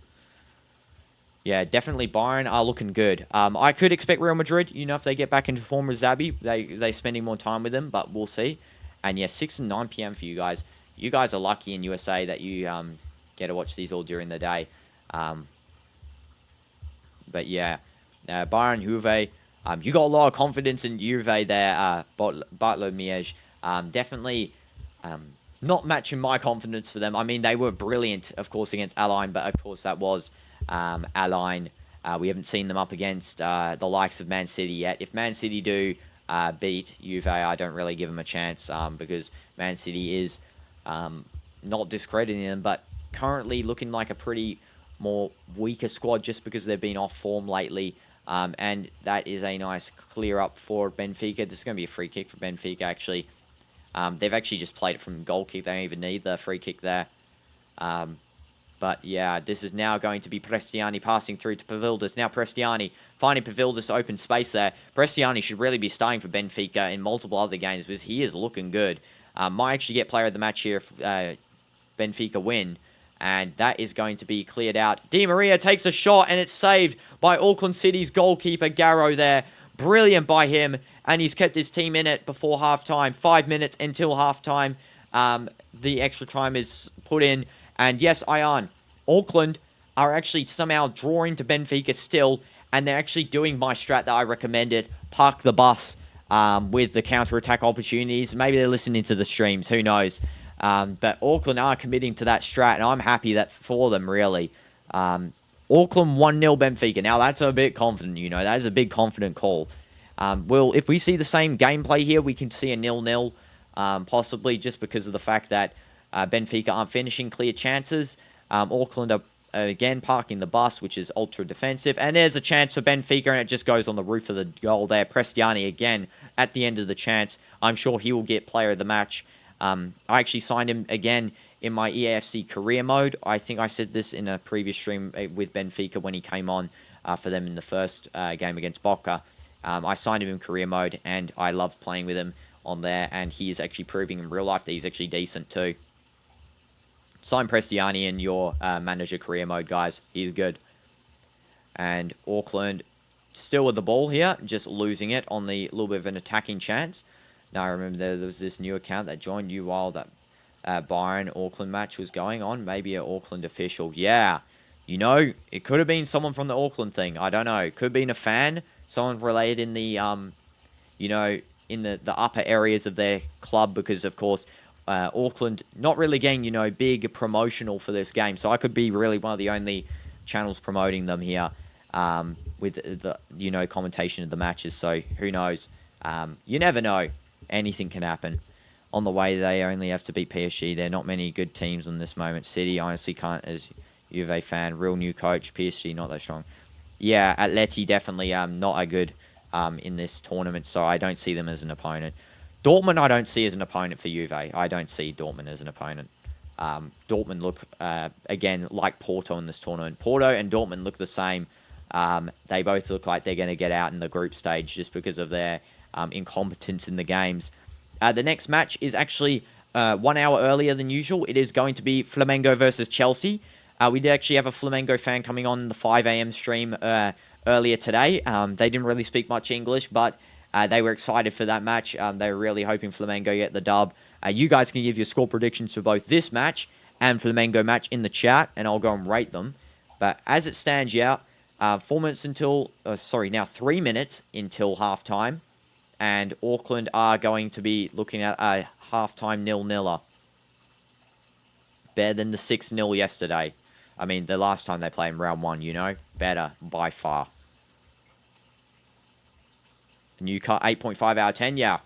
Yeah, definitely Bayern are looking good. I could expect Real Madrid, you know, if they get back into form with Xabi, they spending more time with them, but we'll see. And yeah, 6 and 9 p.m. for you guys. You guys are lucky in USA that you get to watch these all during the day. But yeah, Bayern, Juve, you got a lot of confidence in Juve there, Bartolomej. Definitely not matching my confidence for them. I mean, they were brilliant, of course, against Align, but of course that was Align. We haven't seen them up against the likes of Man City yet. If Man City do beat Juve, I don't really give them a chance because Man City is not discrediting them, but currently looking like a pretty more weaker squad just because they've been off form lately. And that is a nice clear up for Benfica. This is going to be a free kick for Benfica, actually. They've actually just played it from goal kick. They don't even need the free kick there. But yeah, this is now going to be Prestiani passing through to Pavildis. Now Prestiani finding Pavildis open space there. Prestiani should really be starting for Benfica in multiple other games because he is looking good. Might actually get player of the match here if Benfica win. And that is going to be cleared out. Di Maria takes a shot and it's saved by Auckland City's goalkeeper Garrow there. Brilliant by him. And he's kept his team in it before halftime. 5 minutes until halftime. The extra time is put in. And yes, Ian, Auckland are actually somehow drawing to Benfica still, and they're actually doing my strat that I recommended, park the bus with the counter-attack opportunities. Maybe they're listening to the streams, who knows. But Auckland are committing to that strat, and I'm happy that for them, really. Auckland 1-0 Benfica. Now, that's a bit confident, you know. That is a big confident call. Well, if we see the same gameplay here, we can see a 0-0, possibly just because of the fact that Benfica aren't finishing clear chances. Auckland are again, parking the bus, which is ultra defensive. And there's a chance for Benfica, and it just goes on the roof of the goal there. Prestiani again at the end of the chance. I'm sure he will get player of the match. I actually signed him again in my EAFC career mode. I think I said this in a previous stream with Benfica when he came on for them in the first game against Boca. I signed him in career mode, and I love playing with him on there, and he is actually proving in real life that he's actually decent too. Sign Prestiani in your manager career mode, guys. He's good. And Auckland still with the ball here, just losing it on the little bit of an attacking chance. Now, I remember there was this new account that joined you while that Byron-Auckland match was going on. Maybe an Auckland official. Yeah. You know, it could have been someone from the Auckland thing. I don't know. It could have been a fan. Someone related in the, you know, in the upper areas of their club. Because, of course, Auckland not really getting, you know, big promotional for this game. So I could be really one of the only channels promoting them here with the, you know, commentation of the matches. So who knows? You never know. Anything can happen. On the way, they only have to beat PSG. There are not many good teams in this moment. City, honestly, can't, as Juve fan. Real new coach. PSG, not that strong. Yeah, Atleti, definitely not a good in this tournament. So I don't see them as an opponent. Dortmund, I don't see as an opponent for Juve. I don't see Dortmund as an opponent. Dortmund look, again, like Porto in this tournament. Porto and Dortmund look the same. They both look like they're going to get out in the group stage just because of their incompetence in the games. The next match is actually 1 hour earlier than usual. It is going to be Flamengo versus Chelsea. We did actually have a Flamengo fan coming on the 5 a.m. stream earlier today. They didn't really speak much English, but they were excited for that match. They were really hoping Flamengo get the dub. You guys can give your score predictions for both this match and Flamengo match in the chat, and I'll go and rate them. But as it stands, yeah, 4 minutes until... now 3 minutes until halftime. And Auckland are going to be looking at a halftime 0-0. Better than the 6-0 yesterday. I mean, the last time they played in round 1, you know. Better by far. New cut 8.5 out of 10, yeah.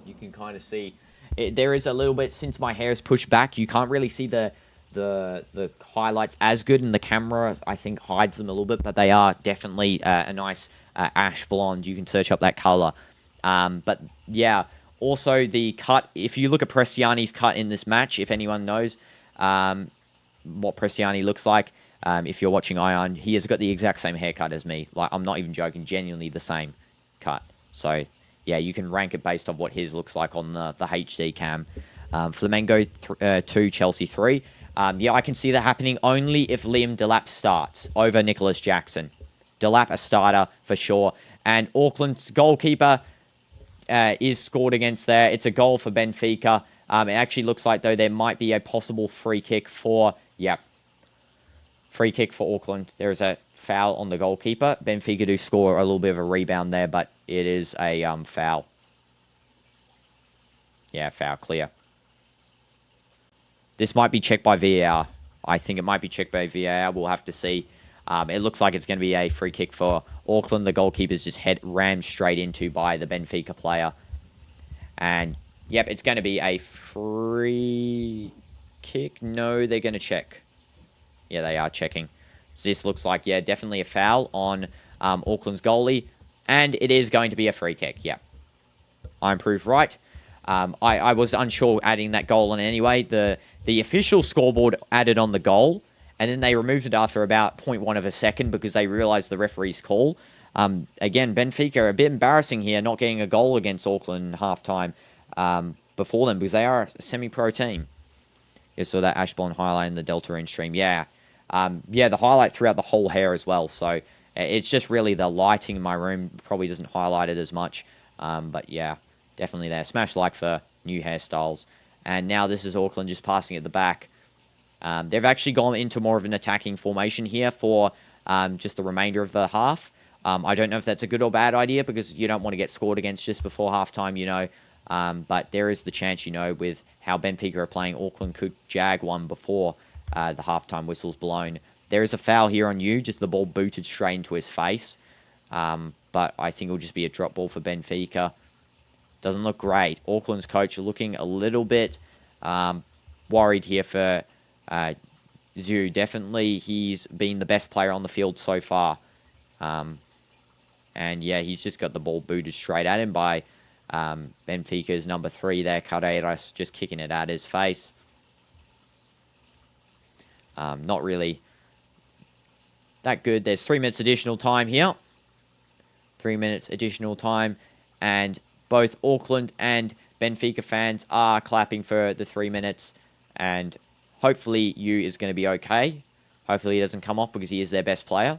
You can kind of see there is a little bit, since my hair is pushed back, you can't really see the highlights as good, and the camera I think hides them a little bit, but they are definitely a nice ash blonde. You can search up that color. But yeah, also the cut, if you look at Prestiani's cut in this match, if anyone knows what Prestiani looks like, if you're watching Ion, he has got the exact same haircut as me. Like, I'm not even joking, genuinely the same cut. So yeah, you can rank it based on what his looks like on the HD cam. Flamengo 2, Chelsea 3. Yeah, I can see that happening only if Liam Delap starts over Nicholas Jackson. Delap a starter for sure. And Auckland's goalkeeper is scored against there. It's a goal for Benfica. It actually looks like, though, there might be a possible free kick for... Yeah, free kick for Auckland. There is a foul on the goalkeeper. Benfica do score a little bit of a rebound there, but it is a foul. Yeah, foul, clear. This might be checked by VAR. I think it might be checked by VAR. We'll have to see. It looks like it's going to be a free kick for Auckland. The goalkeeper's just rammed straight into by the Benfica player. And, yep, it's going to be a free kick. No, they're going to check. Yeah, they are checking. So this looks like, yeah, definitely a foul on Auckland's goalie. And it is going to be a free kick, yeah. I'm proved right. I was unsure adding that goal on anyway. The official scoreboard added on the goal, and then they removed it after about 0.1 of a second because they realized the referee's call. Again, Benfica are a bit embarrassing here, not getting a goal against Auckland halftime before them, because they are a semi-pro team. You saw that ash blonde highlight in the Delta in stream. Yeah. Yeah, the highlight throughout the whole hair as well. So it's just really the lighting in my room probably doesn't highlight it as much. But yeah, definitely there. Smash like for new hairstyles. And now this is Auckland just passing at the back. They've actually gone into more of an attacking formation here for just the remainder of the half. I don't know if that's a good or bad idea, because you don't want to get scored against just before halftime, you know. But there is the chance, you know, with how Benfica are playing, Auckland could jag one before the halftime whistle's blown. There is a foul here on you, just the ball booted straight into his face. But I think it'll just be a drop ball for Benfica. Doesn't look great. Auckland's coach looking a little bit worried here for Zhu, definitely he's been the best player on the field so far. And yeah, he's just got the ball booted straight at him by Benfica's number 3 there, Carreras, just kicking it at his face. Not really that good. There's 3 minutes additional time here. 3 minutes additional time. And both Auckland and Benfica fans are clapping for the 3 minutes. And hopefully Yu is going to be okay. Hopefully he doesn't come off because he is their best player.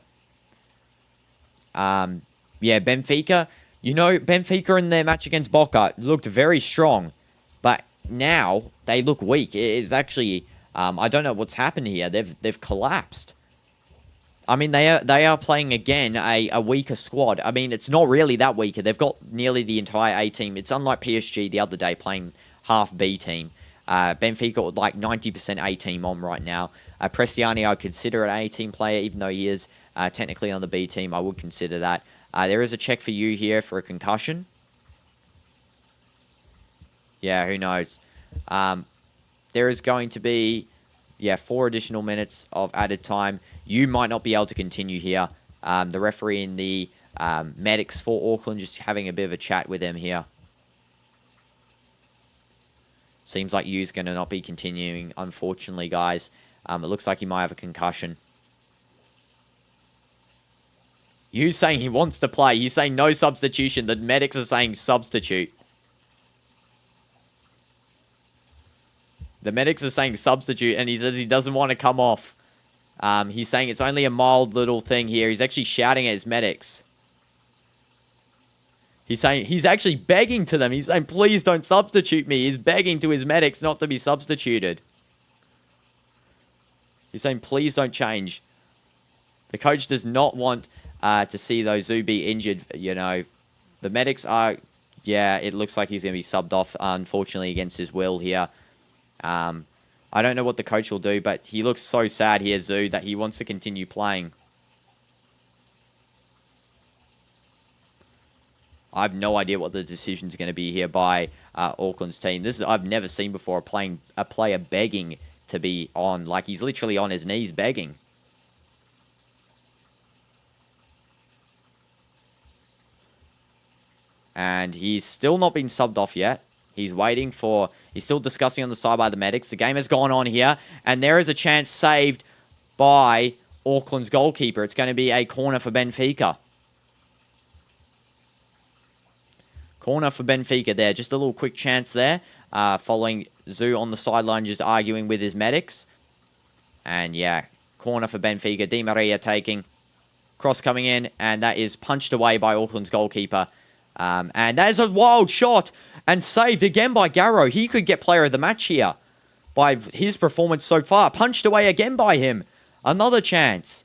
Yeah, Benfica. You know, Benfica in their match against Boca looked very strong. But now they look weak. It's actually... I don't know what's happened here. They've collapsed. I mean, they are playing again a weaker squad. I mean, it's not really that weaker. They've got nearly the entire A team. It's unlike PSG the other day playing half B team. Benfica with like 90% A team on right now. Prestiani, I consider an A team player, even though he is technically on the B team. I would consider that. There is a check for you here for a concussion. Yeah, who knows? There is going to be, 4 additional minutes of added time. You might not be able to continue here. The referee and the medics for Auckland just having a bit of a chat with them here. Seems like Yu's going to not be continuing, unfortunately, guys. It looks like he might have a concussion. Yu's saying he wants to play. He's saying no substitution. The medics are saying substitute. The medics are saying substitute, and he says he doesn't want to come off. He's saying it's only a mild little thing here. He's actually shouting at his medics. He's saying he's actually begging to them. He's saying, please don't substitute me. He's begging to his medics not to be substituted. He's saying, please don't change. The coach does not want to see those Zhu be injured. You know, the medics are, it looks like he's going to be subbed off, unfortunately, against his will here. I don't know what the coach will do, but he looks so sad here, Zhu, that he wants to continue playing. I have no idea what the decision's going to be here by Auckland's team. This is I've never seen before, a player begging to be on. Like, he's literally on his knees begging. And he's still not been subbed off yet. He's waiting for... He's still discussing on the side by the medics. The game has gone on here. And there is a chance saved by Auckland's goalkeeper. It's going to be a corner for Benfica. Corner for Benfica there. Just a little quick chance there. Following Zhu on the sideline just arguing with his medics. And corner for Benfica. Di Maria taking. Cross coming in. And that is punched away by Auckland's goalkeeper. And that is a wild shot and saved again by Garrow. He could get player of the match here by his performance so far. Punched away again by him. Another chance.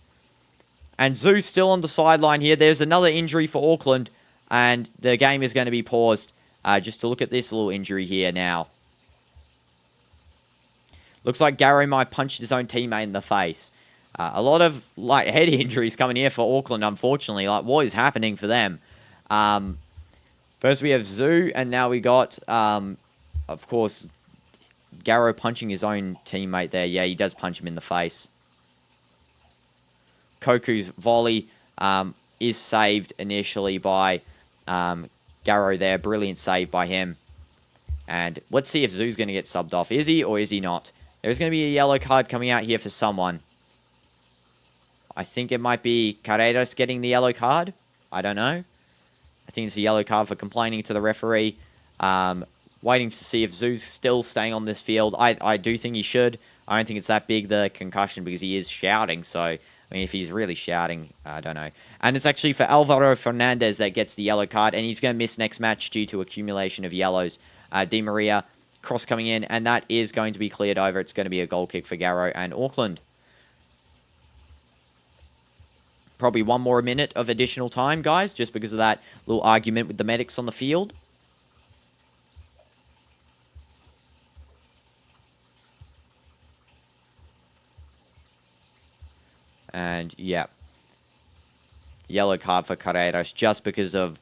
And Zhu's still on the sideline here. There's another injury for Auckland. And the game is going to be paused just to look at this little injury here now. Looks like Garrow might have punched his own teammate in the face. A lot of head injuries coming here for Auckland, unfortunately. What is happening for them? First we have Zhu, and now we got, of course, Garrow punching his own teammate there. Yeah, he does punch him in the face. Koku's volley is saved initially by Garrow there. Brilliant save by him. And let's see if Zhu's going to get subbed off. Is he or is he not? There's going to be a yellow card coming out here for someone. I think it might be Carreras getting the yellow card. I don't know. I think it's a yellow card for complaining to the referee. Waiting to see if Zhu's still staying on this field. I do think he should. I don't think it's that big, the concussion, because he is shouting. So, I mean, if he's really shouting, I don't know. And it's actually for Alvaro Fernandez that gets the yellow card. And he's going to miss next match due to accumulation of yellows. Di Maria, cross coming in. And that is going to be cleared over. It's going to be a goal kick for Garrow and Auckland. Probably one more minute of additional time, guys, just because of that little argument with the medics on the field. And, yellow card for Carreras just because of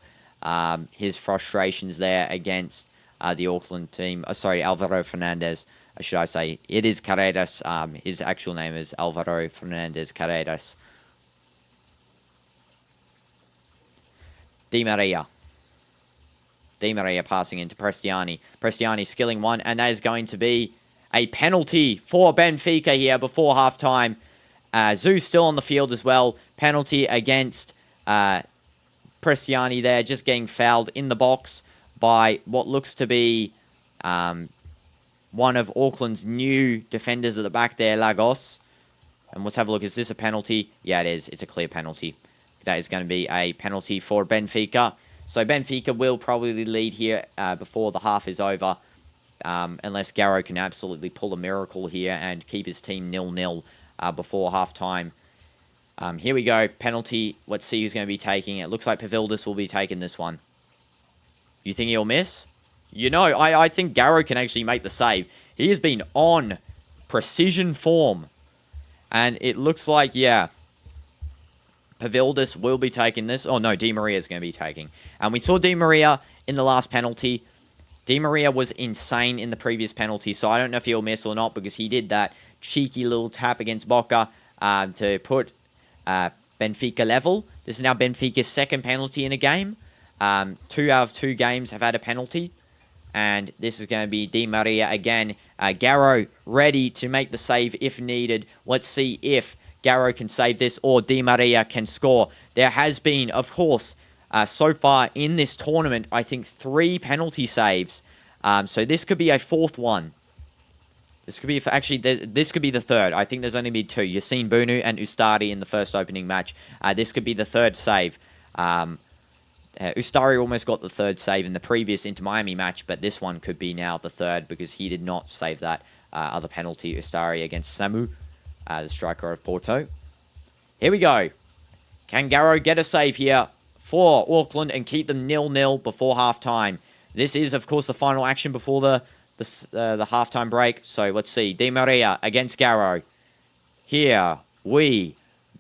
his frustrations there against the Auckland team. Sorry, Alvaro Fernandez. should I say, it is Carreras. His actual name is Alvaro Fernandez Carreras. Di Maria. Di Maria passing into Prestiani. Prestiani skilling one, and that is going to be a penalty for Benfica here before halftime. Zoo's still on the field as well. Penalty against Prestiani there, just getting fouled in the box by what looks to be one of Auckland's new defenders at the back there, Lagos. And let's have a look. Is this a penalty? Yeah, it is. It's a clear penalty. That is going to be a penalty for Benfica. So Benfica will probably lead here before the half is over. Unless Garro can absolutely pull a miracle here and keep his team 0-0 before halftime. Here we go. Penalty. Let's see who's going to be taking it. Looks like Pavildis will be taking this one. You think he'll miss? You know, I think Garro can actually make the save. He has been on precision form. And it looks like, yeah, Pavildis will be taking this. Oh, no, Di Maria is going to be taking. And we saw Di Maria in the last penalty. Di Maria was insane in the previous penalty, so I don't know if he'll miss or not because he did that cheeky little tap against Boca to put Benfica level. This is now Benfica's second penalty in a game. 2 out of 2 games have had a penalty. And this is going to be Di Maria again. Garro ready to make the save if needed. Let's see if Garro can save this or Di Maria can score. There has been, of course, so far in this tournament, I think 3 penalty saves. So this could be a 4th one. This could be, actually, this could be the 3rd. I think there's only been 2. Yassine Bunu and Ustari in the first opening match. This could be the 3rd save. Ustari almost got the 3rd save in the previous Inter Miami match, but this one could be now the 3rd because he did not save that other penalty, Ustari, against Samu, the striker of Porto. Here we go. Can Garro get a save here for Auckland and keep them 0-0 before halftime? This is, of course, the final action before the halftime break. So let's see. Di Maria against Garro. Here we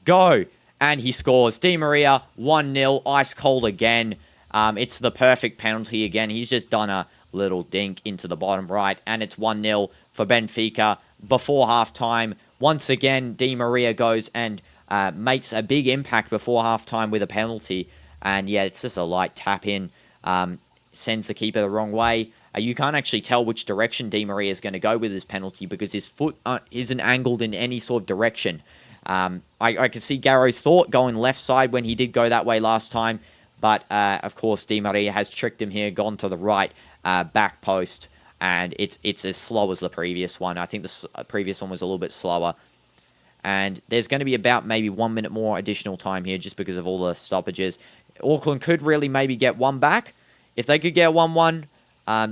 go. And he scores. Di Maria, 1-0, ice cold again. It's the perfect penalty again. He's just done a little dink into the bottom right. And it's 1-0 for Benfica before halftime. Once again, Di Maria goes and makes a big impact before halftime with a penalty. And yeah, it's just a light tap in. Sends the keeper the wrong way. You can't actually tell which direction Di Maria is going to go with his penalty because his foot isn't angled in any sort of direction. I can see Garro's thought going left side when he did go that way last time. But, of course, Di Maria has tricked him here, gone to the right back post. And it's as slow as the previous one. I think the previous one was a little bit slower. And there's going to be about maybe 1 minute more additional time here just because of all the stoppages. Auckland could really maybe get one back. If they could get 1-1,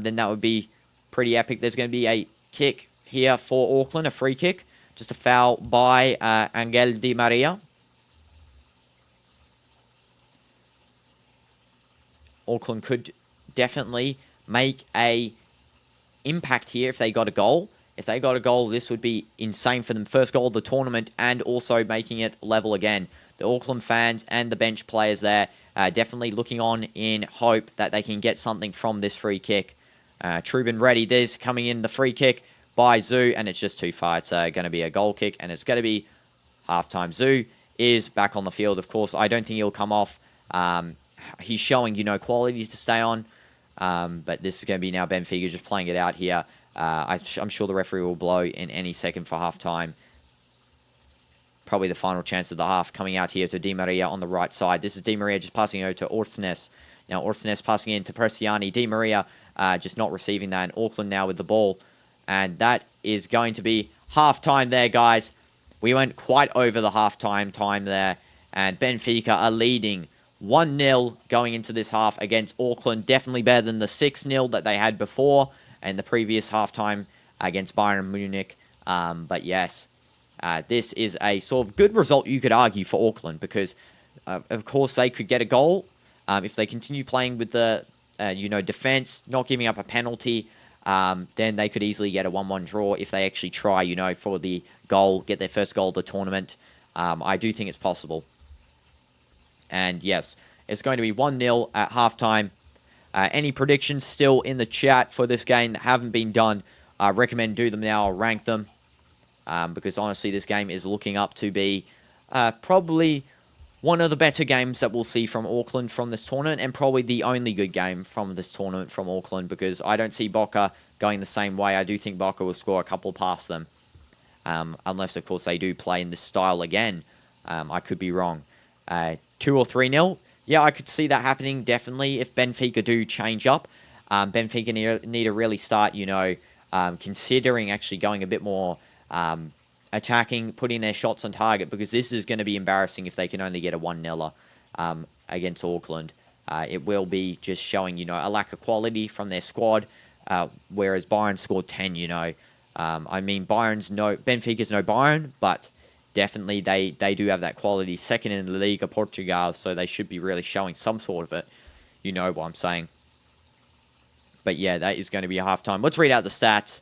then that would be pretty epic. There's going to be a kick here for Auckland, a free kick. Just a foul by Angel Di Maria. Auckland could definitely make a impact here if they got a goal. If they got a goal, this would be insane for them. First goal of the tournament and also making it level again. The Auckland fans and the bench players there definitely looking on in hope that they can get something from this free kick. Trubin ready. There's coming in the free kick by Zoo, and it's just too far. It's going to be a goal kick, and it's going to be halftime. Zoo is back on the field, of course. I don't think he'll come off. He's showing, quality to stay on. But this is going to be now Benfica just playing it out here. I'm sure the referee will blow in any second for halftime. Probably the final chance of the half coming out here to Di Maria on the right side. This is Di Maria just passing over to Orsnes. Now Orsnes passing in to Prestiani. Di Maria just not receiving that. And Auckland now with the ball. And that is going to be halftime there, guys. We went quite over the halftime time there. And Benfica are leading 1-0 going into this half against Auckland. Definitely better than the 6-0 that they had before and the previous halftime against Bayern Munich. But yes, this is a sort of good result, you could argue, for Auckland because, of course, they could get a goal if they continue playing with the, defense, not giving up a penalty. Then they could easily get a 1-1 draw if they actually try, for the goal, get their first goal of the tournament. I do think it's possible. And yes, it's going to be 1-0 at halftime. Any predictions still in the chat for this game that haven't been done? I recommend do them now or rank them. Because honestly, this game is looking up to be probably one of the better games that we'll see from Auckland from this tournament, and probably the only good game from this tournament from Auckland, because I don't see Boca going the same way. I do think Boca will score a couple past them, unless, of course, they do play in this style again. I could be wrong. 2 or 3-0. Yeah, I could see that happening, definitely, if Benfica do change up. Benfica need to really start, considering actually going a bit more attacking, putting their shots on target, because this is going to be embarrassing if they can only get a 1-0 against Auckland. It will be just showing, a lack of quality from their squad, whereas Bayern scored 10, I mean, Benfica's no Bayern, but definitely they do have that quality. Second in the Liga Portugal, so they should be really showing some sort of it. You know what I'm saying. But yeah, that is going to be a halftime. Let's read out the stats.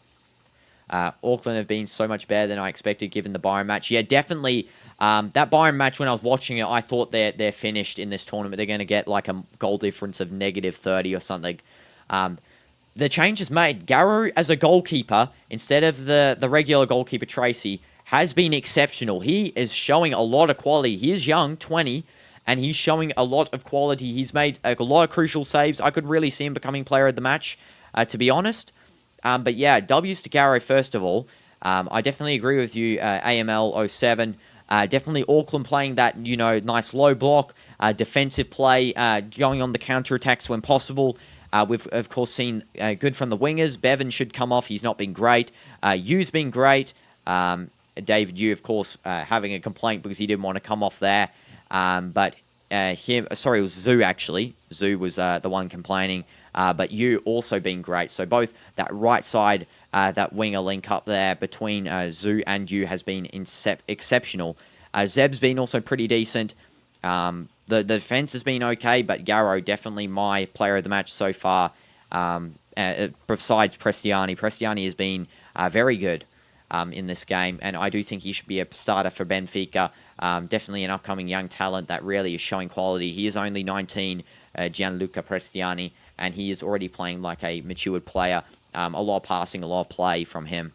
Auckland have been so much better than I expected given the Bayern match. Yeah, definitely. That Bayern match, when I was watching it, I thought they're finished in this tournament. They're going to get like a goal difference of -30 or something. The changes made. Garro as a goalkeeper, instead of the regular goalkeeper Tracy, has been exceptional. He is showing a lot of quality. He is young, 20, and he's showing a lot of quality. He's made a lot of crucial saves. I could really see him becoming player of the match, to be honest. But yeah, W's to Garro, first of all. I definitely agree with you, AML07. Definitely Auckland playing that, nice low block, defensive play, going on the counter-attacks when possible. We've, of course, seen good from the wingers. Bevan should come off. He's not been great. Yu's been great. David Yu, of course, having a complaint because he didn't want to come off there. But it was Zoo, actually. Zoo was the one complaining. But Yu also been great. So both that right side, that winger link up there between Zoo and Yu has been exceptional. Zeb's been also pretty decent. The defense has been okay, but Garro definitely my player of the match so far. Besides Prestiani. Prestiani has been very good in this game, and I do think he should be a starter for Benfica. Definitely an upcoming young talent that really is showing quality. He is only 19, Gianluca Prestiani, and he is already playing like a matured player. A lot of passing, a lot of play from him.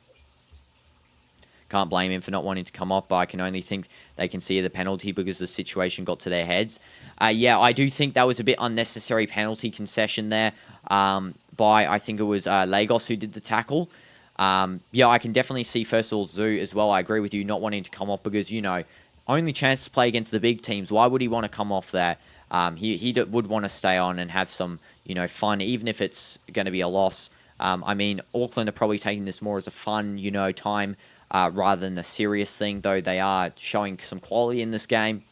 Can't blame him for not wanting to come off, but I can only think they can see the penalty because the situation got to their heads. Yeah, I do think that was a bit unnecessary penalty concession there by, I think it was Lagos who did the tackle. Yeah, I can definitely see, first of all, Zoo as well. I agree with you not wanting to come off because, only chance to play against the big teams. Why would he want to come off there? He would want to stay on and have some, fun, even if it's going to be a loss. I mean, Auckland are probably taking this more as a fun, time rather than a serious thing, though they are showing some quality in this game.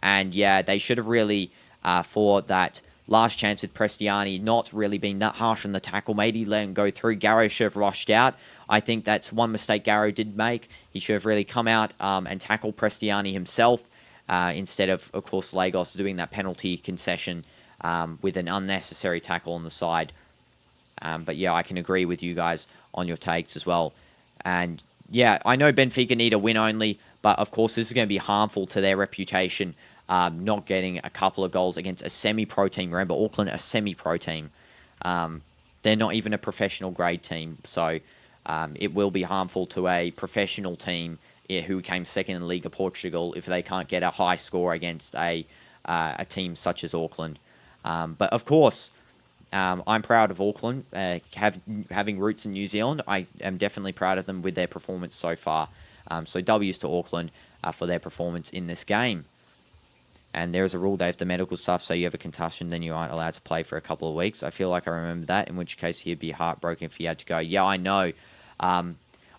And yeah, they should have really, for that last chance with Prestiani, not really been that harsh on the tackle. Maybe let him go through. Garro should have rushed out. I think that's one mistake Garro did make. He should have really come out and tackled Prestiani himself instead of course, Lagos doing that penalty concession with an unnecessary tackle on the side. But yeah, I can agree with you guys on your takes as well. And yeah, I know Benfica need a win only, but of course this is going to be harmful to their reputation, not getting a couple of goals against a semi-pro team. Remember, Auckland are a semi-pro team. They're not even a professional grade team, so it will be harmful to a professional team who came second in Liga Portugal if they can't get a high score against a team such as Auckland. But of course, I'm proud of Auckland, having roots in New Zealand. I am definitely proud of them with their performance so far. So W's to Auckland for their performance in this game. And there is a rule that if the medical stuff say you have a concussion, then you aren't allowed to play for a couple of weeks. I feel like I remember that, in which case he'd be heartbroken if he had to go. Yeah, I know.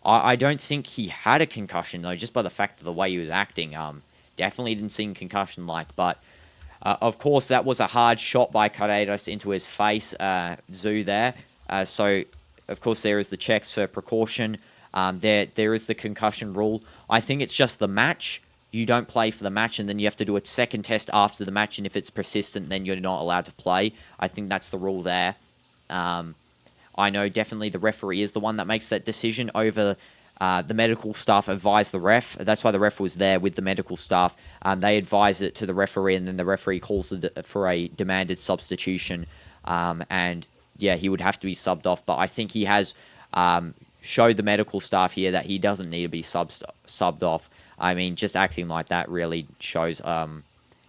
I don't think he had a concussion, though, just by the fact of the way he was acting. Definitely didn't seem concussion-like, but of course, that was a hard shot by Carreiras into his face, Zoo there. So, of course, there is the checks for precaution. There is the concussion rule. I think it's just the match. You don't play for the match, and then you have to do a second test after the match, and if it's persistent, then you're not allowed to play. I think that's the rule there. I know definitely the referee is the one that makes that decision over the medical staff advise the ref. That's why the ref was there with the medical staff. They advise it to the referee, and then the referee calls for a demanded substitution. And yeah, he would have to be subbed off. But I think he has showed the medical staff here that he doesn't need to be subbed off. I mean, just acting like that really shows,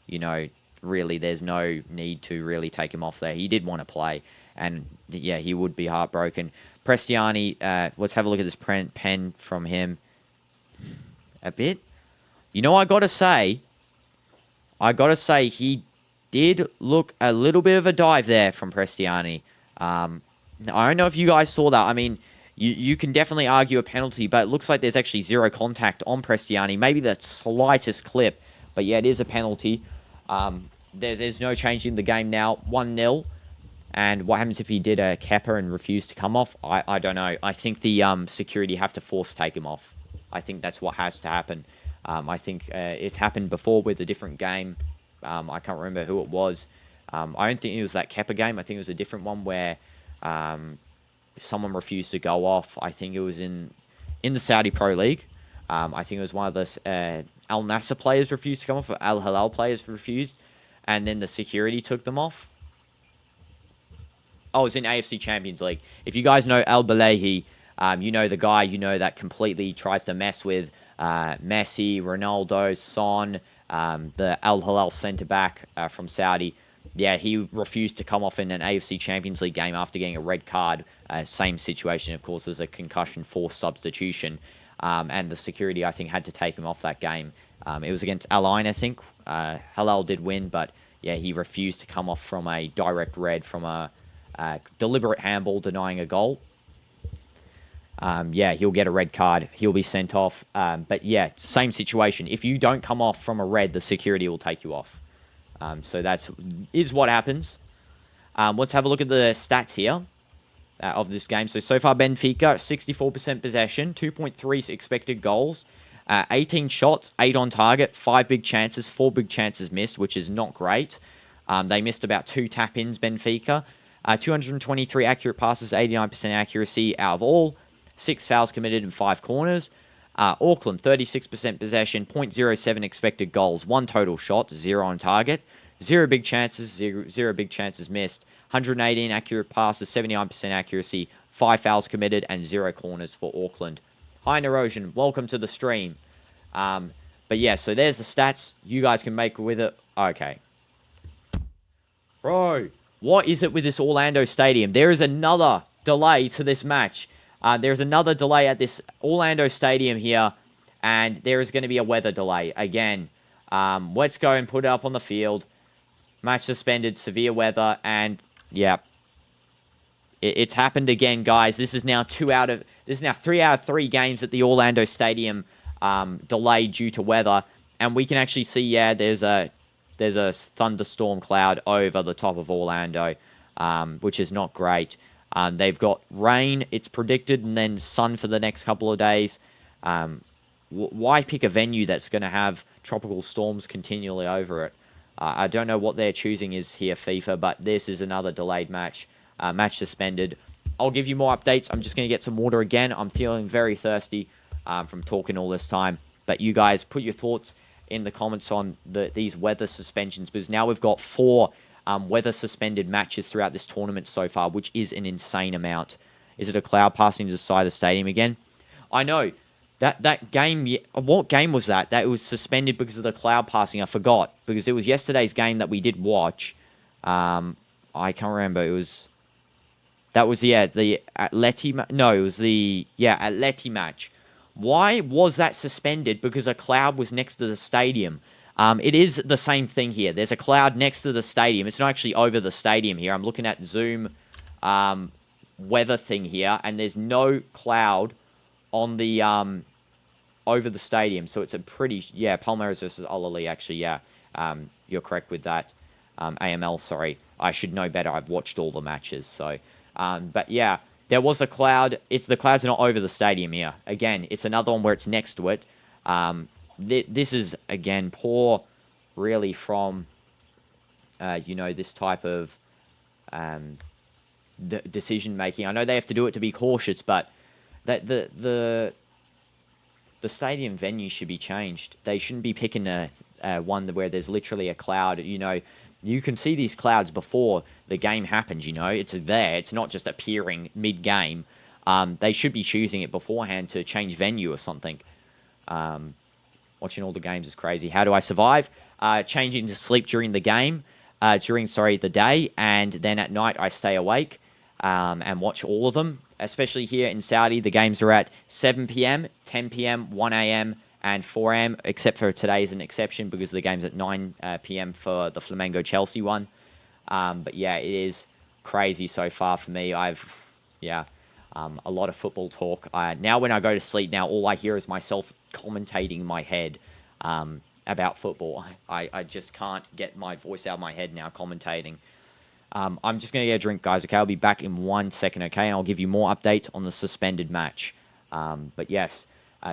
you know, really there's no need to really take him off there. He did want to play, and yeah, he would be heartbroken. Prestiani, let's have a look at this pen from him a bit. You know, I gotta say, he did look a little bit of a dive there from Prestiani. I don't know if you guys saw that. I mean, you can definitely argue a penalty, but it looks like there's actually zero contact on Prestiani. Maybe the slightest clip, but yeah, it is a penalty. There's no changing the game now. 1-0. And what happens if he did a Kepper and refused to come off? I don't know. I think the security have to force take him off. I think that's what has to happen. I think it's happened before with a different game. I can't remember who it was. I don't think it was that Kepper game. I think it was a different one where someone refused to go off. I think it was in the Saudi Pro League. I think it was one of the Al Nassr players refused to come off, or Al Hilal players refused, and then the security took them off. Oh, it's in AFC Champions League. If you guys know Al Balehi, you know the guy, you know, that completely tries to mess with Messi, Ronaldo, Son, the Al Hilal centre-back from Saudi. Yeah, he refused to come off in an AFC Champions League game after getting a red card. Same situation, of course, as a concussion force substitution. And the security, I think, had to take him off that game. It was against Al Ain, I think. Halal did win, but yeah, he refused to come off from a direct red from a deliberate handball denying a goal. Yeah, he'll get a red card. He'll be sent off. But yeah, same situation. If you don't come off from a red, the security will take you off. So that is what happens. Let's have a look at the stats here of this game. So far, Benfica, 64% possession, 2.3 expected goals, 18 shots, 8 on target, 5 big chances, 4 big chances missed, which is not great. They missed about 2 tap-ins, Benfica. 223 accurate passes, 89% accuracy out of all. 6 fouls committed and 5 corners. Auckland, 36% possession, 0.07 expected goals, 1 total shot, 0 on target. 0 big chances, 0 big chances missed. 118 accurate passes, 79% accuracy, 5 fouls committed, and 0 corners for Auckland. Hi, Erosion. Welcome to the stream. But yeah, so there's the stats. You guys can make with it. Okay. Bro, what is it with this Orlando Stadium? There is another delay to this match. There's another delay at this Orlando Stadium here, and there is going to be a weather delay again. Let's go and put it up on the field. Match suspended, severe weather, and yeah, it's happened again, guys. This is now 3 out of 3 games at the Orlando Stadium delayed due to weather, and we can actually see, yeah, there's a thunderstorm cloud over the top of Orlando, which is not great. They've got rain, it's predicted, and then sun for the next couple of days. Why pick a venue that's going to have tropical storms continually over it? I don't know what they're choosing is here, FIFA, but this is another delayed match. Match suspended. I'll give you more updates. I'm just going to get some water again. I'm feeling very thirsty from talking all this time. But you guys, put your thoughts in the comments on these weather suspensions, because now we've got 4 weather suspended matches throughout this tournament so far, which is an insane amount. Is it a cloud passing to the side of the stadium again? I know. That game, what game was that? That was suspended because of the cloud passing. I forgot, because it was yesterday's game that we did watch. I can't remember. That was the Atleti. No, it was the Atleti match. Why was that suspended? Because a cloud was next to the stadium. It is the same thing here. There's a cloud next to the stadium. It's not actually over the stadium here. I'm looking at Zoom weather thing here, and there's no cloud on the over the stadium. So it's a pretty, Palmeiras versus Al-Ali, actually, you're correct with that. AML, sorry. I should know better. I've watched all the matches. So, but yeah, there was a cloud. The clouds are not over the stadium here. Again, it's another one where it's next to it. This is, again, poor, really, from, this type of decision-making. I know they have to do it to be cautious, but that the stadium venue should be changed. They shouldn't be picking a one where there's literally a cloud. You can see these clouds before the game happens, It's there. It's not just appearing mid-game. They should be choosing it beforehand to change venue or something. Watching all the games is crazy. How do I survive? Changing to sleep during the game, during the day, and then at night I stay awake and watch all of them. Especially here in Saudi, the games are at 7 p.m., 10 p.m., 1 a.m., and 4 a.m., except for today is an exception because the game's at 9 p.m. for the Flamengo-Chelsea one. But yeah, it is crazy so far for me. A lot of football talk. Now when I go to sleep, now all I hear is myself commentating in my head about football. I just can't get my voice out of my head now commentating. I'm just going to get a drink, guys, okay? I'll be back in 1 second, okay? And I'll give you more updates on the suspended match. But yes,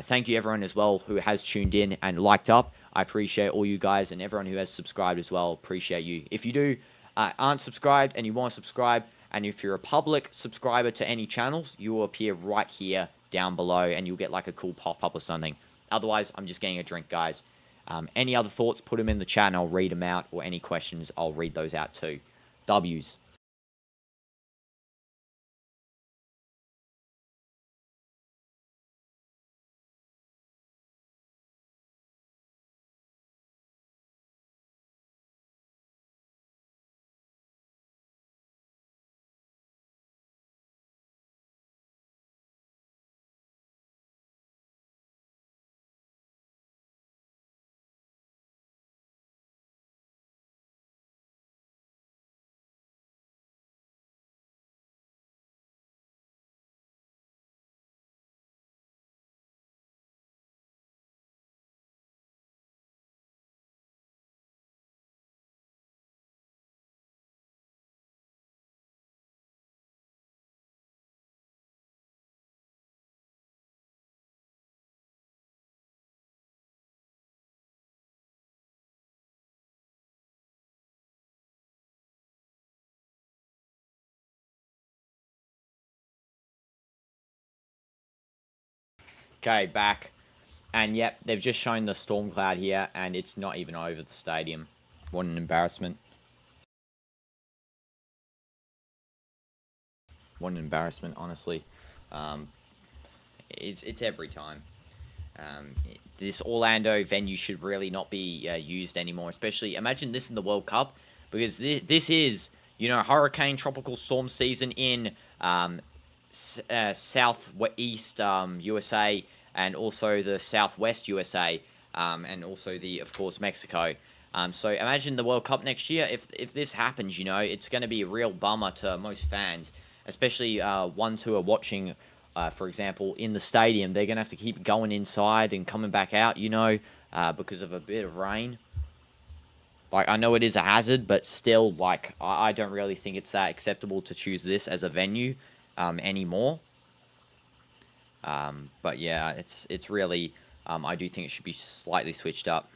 thank you everyone as well who has tuned in and liked up. I appreciate all you guys and everyone who has subscribed as well. Appreciate you. If you do aren't subscribed and you want to subscribe, and if you're a public subscriber to any channels, you will appear right here down below and you'll get like a cool pop-up or something. Otherwise, I'm just getting a drink, guys. Any other thoughts, put them in the chat and I'll read them out, or any questions, I'll read those out too. W's. Okay, back. And yep, they've just shown the storm cloud here, and it's not even over the stadium. What an embarrassment. What an embarrassment, honestly. It's every time. This Orlando venue should really not be used anymore. Especially, imagine this in the World Cup, because this is, hurricane tropical storm season in southeast USA, and also the southwest USA, and also of course, Mexico. So imagine the World Cup next year. If this happens, it's going to be a real bummer to most fans, especially ones who are watching, for example, in the stadium. They're going to have to keep going inside and coming back out, because of a bit of rain. Like, I know it is a hazard, but still, like, I don't really think it's that acceptable to choose this as a venue anymore. But yeah, it's really, I do think it should be slightly switched up.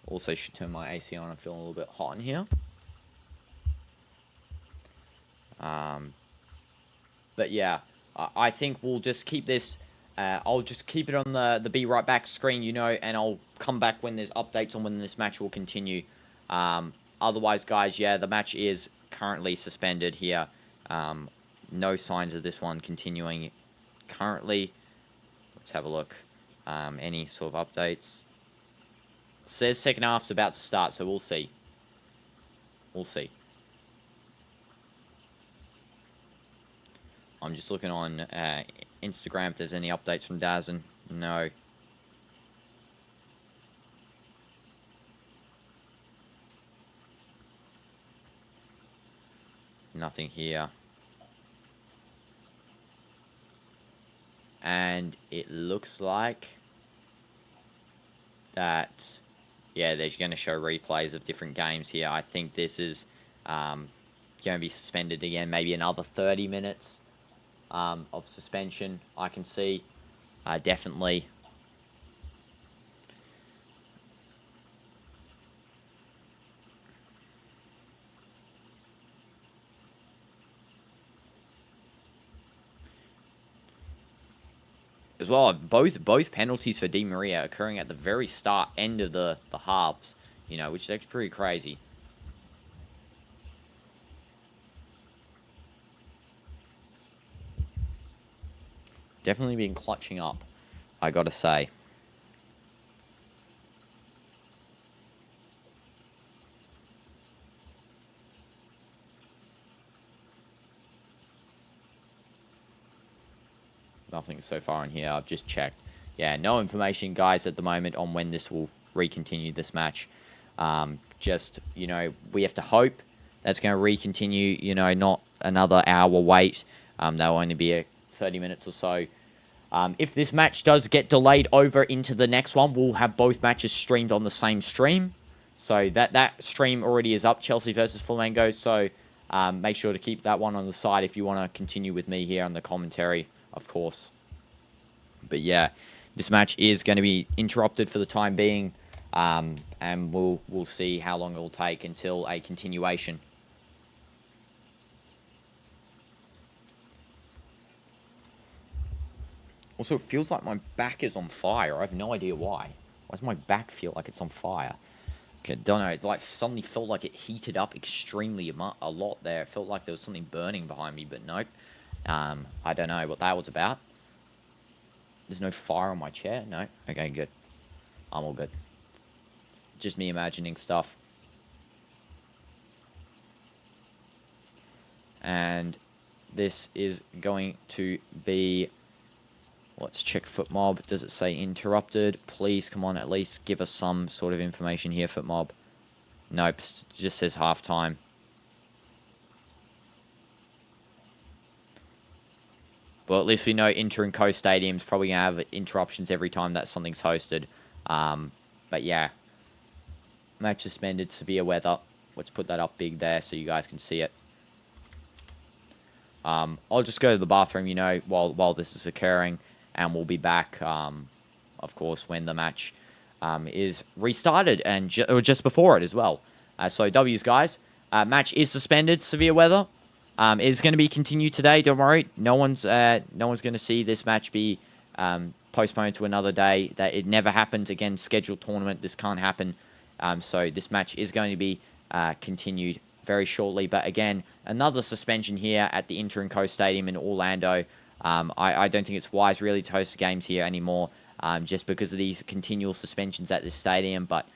Also should turn my AC on. I'm feeling a little bit hot in here. But yeah, I think we'll just keep this. I'll just keep it on the Be Right Back screen, and I'll come back when there's updates on when this match will continue. Otherwise, guys, yeah, the match is currently suspended here. No signs of this one continuing currently. Let's have a look. Any sort of updates? It says second half's about to start, so we'll see. We'll see. I'm just looking on Instagram if there's any updates from Dazen. No. Nothing here. And it looks like that, yeah, they're going to show replays of different games here. I think this is going to be suspended again, maybe another 30 minutes of suspension, I can see. Definitely. As well, both penalties for Di Maria occurring at the very end of the halves, which is actually pretty crazy. Definitely been clutching up, I got to say. Nothing so far in here. I've just checked. Yeah, no information, guys, at the moment on when this will recontinue this match. Just, we have to hope that's going to recontinue, not another hour wait. That'll only be 30 minutes or so. If this match does get delayed over into the next one, we'll have both matches streamed on the same stream. So that stream already is up, Chelsea versus Flamengo. So make sure to keep that one on the side if you want to continue with me here on the commentary, of course. But yeah, this match is going to be interrupted for the time being. And we'll see how long it will take until a continuation. Also, it feels like my back is on fire. I have no idea why. Why does my back feel like it's on fire? Okay, don't know. It like suddenly felt like it heated up extremely a lot there. It felt like there was something burning behind me, but nope. I don't know what that was about. There's no fire on my chair? No? Okay, good. I'm all good. Just me imagining stuff. And this is going to be... Let's check FootMob. Does it say interrupted? Please, come on, at least give us some sort of information here, FootMob. Nope, just says halftime. Well, at least we know Inter and Co Stadium's probably going to have interruptions every time that something's hosted. But yeah. Match suspended, severe weather. Let's put that up big there so you guys can see it. I'll just go to the bathroom, while this is occurring. And we'll be back, of course, when the match is restarted. And or just before it as well. So W's, guys. Match is suspended, severe weather. It is going to be continued today. Don't worry. No one's going to see this match be postponed to another day. That it never happened. Again, scheduled tournament. This can't happen. So this match is going to be continued very shortly. But again, another suspension here at the Inter and Co Stadium in Orlando. I don't think it's wise really to host games here anymore, just because of these continual suspensions at this stadium. But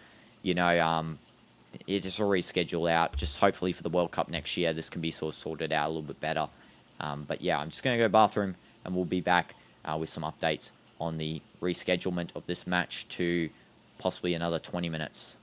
it is already scheduled out. Just hopefully for the World Cup next year, this can be sort of sorted out a little bit better. But yeah, I'm just going to go to the bathroom, and we'll be back with some updates on the reschedulement of this match to possibly another 20 minutes.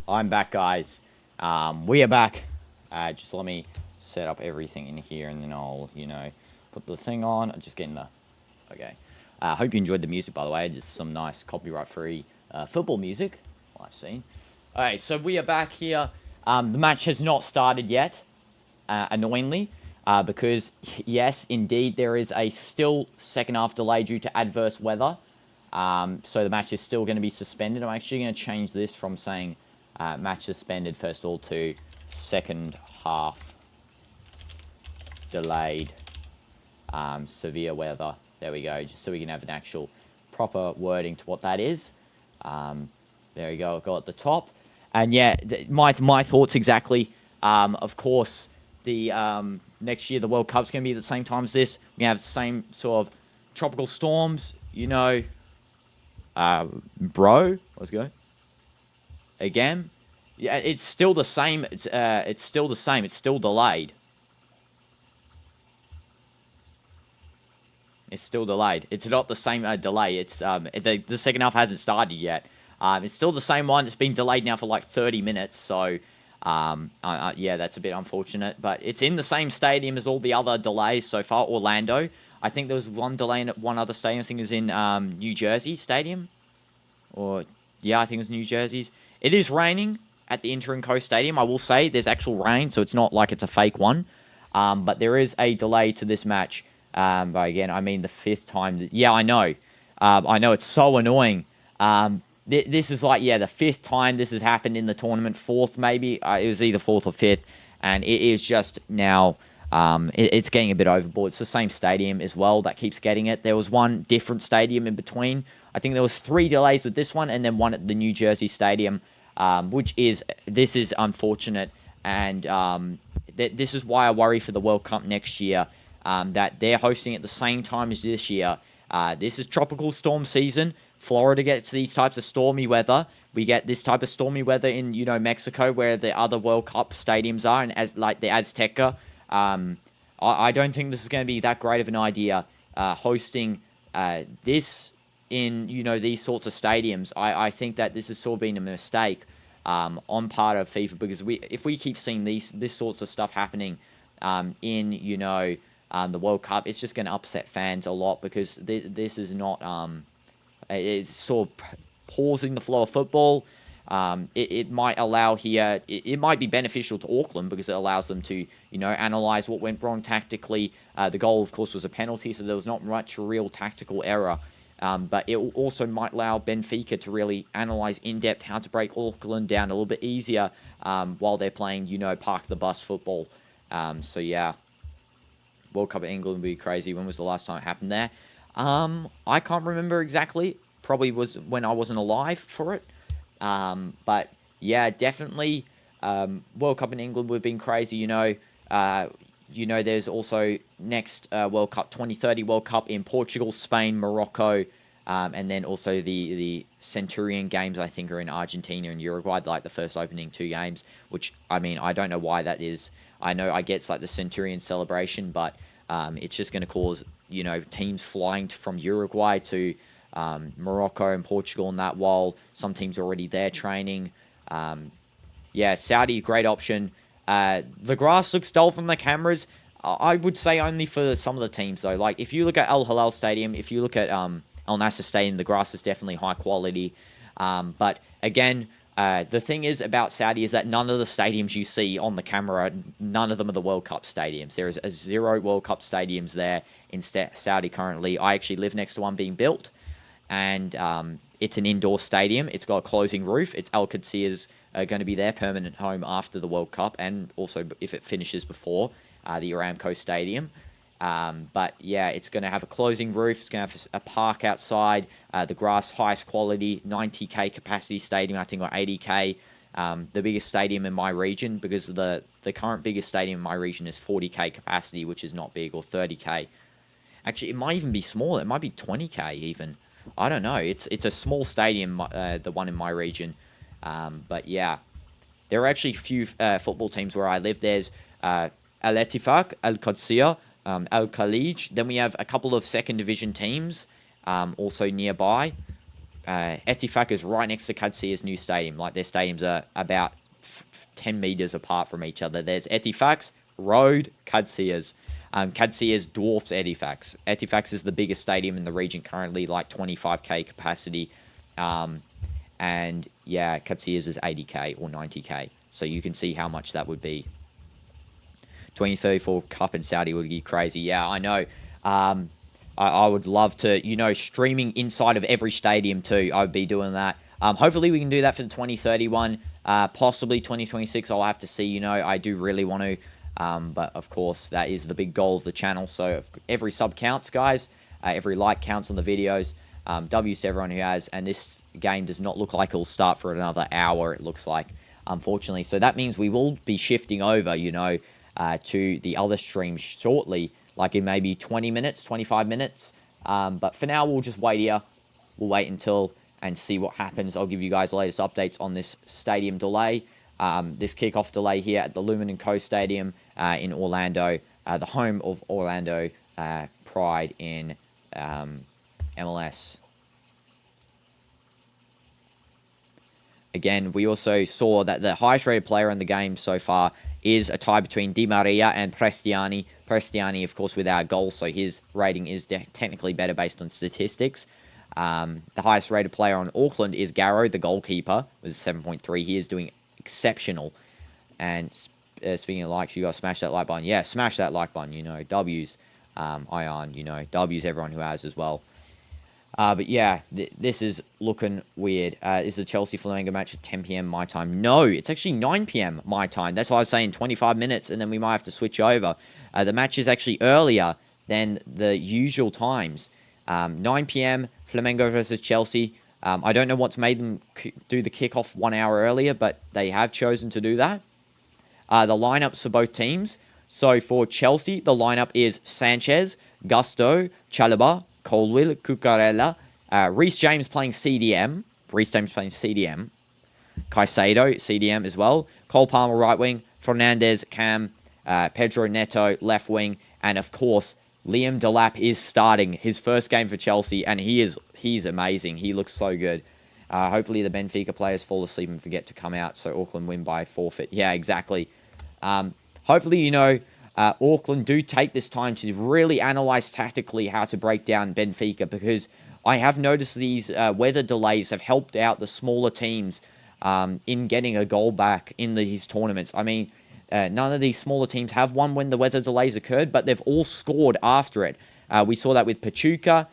I'm back, guys. We are back. Just let me set up everything in here, and then I'll, put the thing on. I'm just getting the... Okay. Hope you enjoyed the music, by the way. Just some nice copyright-free football music I've seen. Alright, so we are back here. The match has not started yet, annoyingly, because, yes, indeed, there is a still second-half delay due to adverse weather. So the match is still going to be suspended. I'm actually going to change this from saying... match suspended first of all to second half delayed severe weather. There we go, just so we can have an actual proper wording to what that is. There we go, I've got at the top. And yeah, my thoughts exactly. Of course, the next year the World Cup's going to be at the same time as this. We're going to have the same sort of tropical storms, bro, let's go. Again, yeah, it's still the same. It's still the same. It's still delayed. It's still delayed. It's not the same delay. It's the second half hasn't started yet. It's still the same one. It's been delayed now for like 30 minutes. So, yeah, that's a bit unfortunate. But it's in the same stadium as all the other delays so far. Orlando. I think there was one delay in one other stadium. I think it was in New Jersey Stadium. Yeah, I think it was New Jersey's. It is raining at the Interim Coast Stadium. I will say there's actual rain, so it's not like it's a fake one. But there is a delay to this match. But again, I mean the 5th time. Yeah, I know. I know it's so annoying. This is like, yeah, the 5th time this has happened in the tournament. 4th, maybe. It was either 4th or 5th. And it is just now, it's getting a bit overboard. It's the same stadium as well that keeps getting it. There was one different stadium in between. I think there was 3 delays with this one and then one at the New Jersey Stadium, this is unfortunate. And this is why I worry for the World Cup next year, that they're hosting at the same time as this year. This is tropical storm season. Florida gets these types of stormy weather. We get this type of stormy weather in, Mexico, where the other World Cup stadiums are, and as like the Azteca. I don't think this is going to be that great of an idea, hosting this in, these sorts of stadiums. I think that this has sort of been a mistake on part of FIFA, because if we keep seeing this sorts of stuff happening in, the World Cup, it's just going to upset fans a lot, because this is not... it's sort of pausing the flow of football. It might allow here... It might be beneficial to Auckland, because it allows them to, analyse what went wrong tactically. The goal, of course, was a penalty, so there was not much real tactical error. But it also might allow Benfica to really analyse in-depth how to break Auckland down a little bit easier while they're playing, park the bus football. So, yeah. World Cup of England would be crazy. When was the last time it happened there? I can't remember exactly. Probably was when I wasn't alive for it. But yeah, definitely World Cup in England would have been crazy. There's also next World Cup, 2030 World Cup in Portugal, Spain, Morocco, and then also the Centurion games, I think, are in Argentina and Uruguay, like the first opening 2 games, which, I mean, I don't know why that is. I know I get it's like the Centurion celebration, but it's just going to cause, teams flying from Uruguay to Morocco and Portugal and that, while some teams are already there training. Yeah, Saudi, great option. The grass looks dull from the cameras. I would say only for some of the teams, though. Like, if you look at Al Hilal Stadium, if you look at Al Nassr Stadium, the grass is definitely high quality. But again, the thing is about Saudi is that none of the stadiums you see on the camera, none of them are the World Cup stadiums. There is 0 World Cup stadiums there in Saudi currently. I actually live next to one being built, and it's an indoor stadium. It's got a closing roof. It's Al Qadsir's going to be their permanent home after the World Cup, and also if it finishes before the Aramco Stadium. But yeah, it's going to have a closing roof. It's going to have a park outside. The grass, highest quality, 90k capacity stadium, I think, or 80k. The biggest stadium in my region, because the current biggest stadium in my region is 40k capacity, which is not big, or 30k. Actually, it might even be smaller. It might be 20k even. I don't know. It's a small stadium, the one in my region. But yeah, there are actually a few football teams where I live. There's Al Ettifaq, Al Qadsir, Al Khalij. Then we have a couple of second division teams also nearby. Ettifaq is right next to Qadsir's new stadium. Like, their stadiums are about 10 meters apart from each other. There's Ettifaq's, road, Qadsir's. Qadsir's dwarfs Ettifaq's. Ettifaq's is the biggest stadium in the region currently, like 25k capacity. And yeah, Qadsir's is 80k or 90k. So you can see how much that would be. 2034 Cup in Saudi would be crazy. Yeah, I know. I would love to, streaming inside of every stadium too. I would be doing that. Hopefully we can do that for the 2031. Possibly 2026. I'll have to see. I do really want to. But of course, that is the big goal of the channel. So every sub counts, guys. Every like counts on the videos. W's to everyone who has. And this game does not look like it'll start for another hour, it looks like, unfortunately. So that means we will be shifting over, to the other stream shortly, like in maybe 20 minutes, 25 minutes. But for now, we'll just wait here. We'll wait until and see what happens. I'll give you guys the latest updates on this stadium delay. This kickoff delay here at the Lumen & Co Stadium in Orlando, the home of Orlando Pride in MLS. Again, we also saw that the highest rated player in the game so far is a tie between Di Maria and Prestiani. Prestiani, of course, with our goal, so his rating is technically better based on statistics. The highest rated player on Auckland is Garrow, the goalkeeper, with 7.3. He is doing exceptional. And speaking of likes, you got to smash that like button. Yeah, smash that like button. W's, Ion, W's everyone who has as well. But yeah, this is looking weird. This is a Chelsea-Flamengo match at 10 p.m. my time. No, it's actually 9 p.m. my time. That's why I was saying 25 minutes, and then we might have to switch over. The match is actually earlier than the usual times. 9 p.m., Flamengo versus Chelsea. I don't know what's made them do the kickoff 1 hour earlier, but they have chosen to do that. The lineups for both teams. So for Chelsea, the lineup is Sanchez, Gusto, Chalobah, Colwill, Cucurella, Reece James playing CDM. Caicedo, CDM as well. Cole Palmer, right wing. Fernandez, Cam. Pedro Neto, left wing. And of course, Liam Delap is starting his first game for Chelsea, and he's amazing. He looks so good. Hopefully the Benfica players fall asleep and forget to come out, so Auckland win by forfeit. Yeah, exactly. Hopefully, Auckland do take this time to really analyze tactically how to break down Benfica, because I have noticed these weather delays have helped out the smaller teams in getting a goal back in these tournaments. I mean, none of these smaller teams have won when the weather delays occurred, but they've all scored after it. We saw that with Pachuca.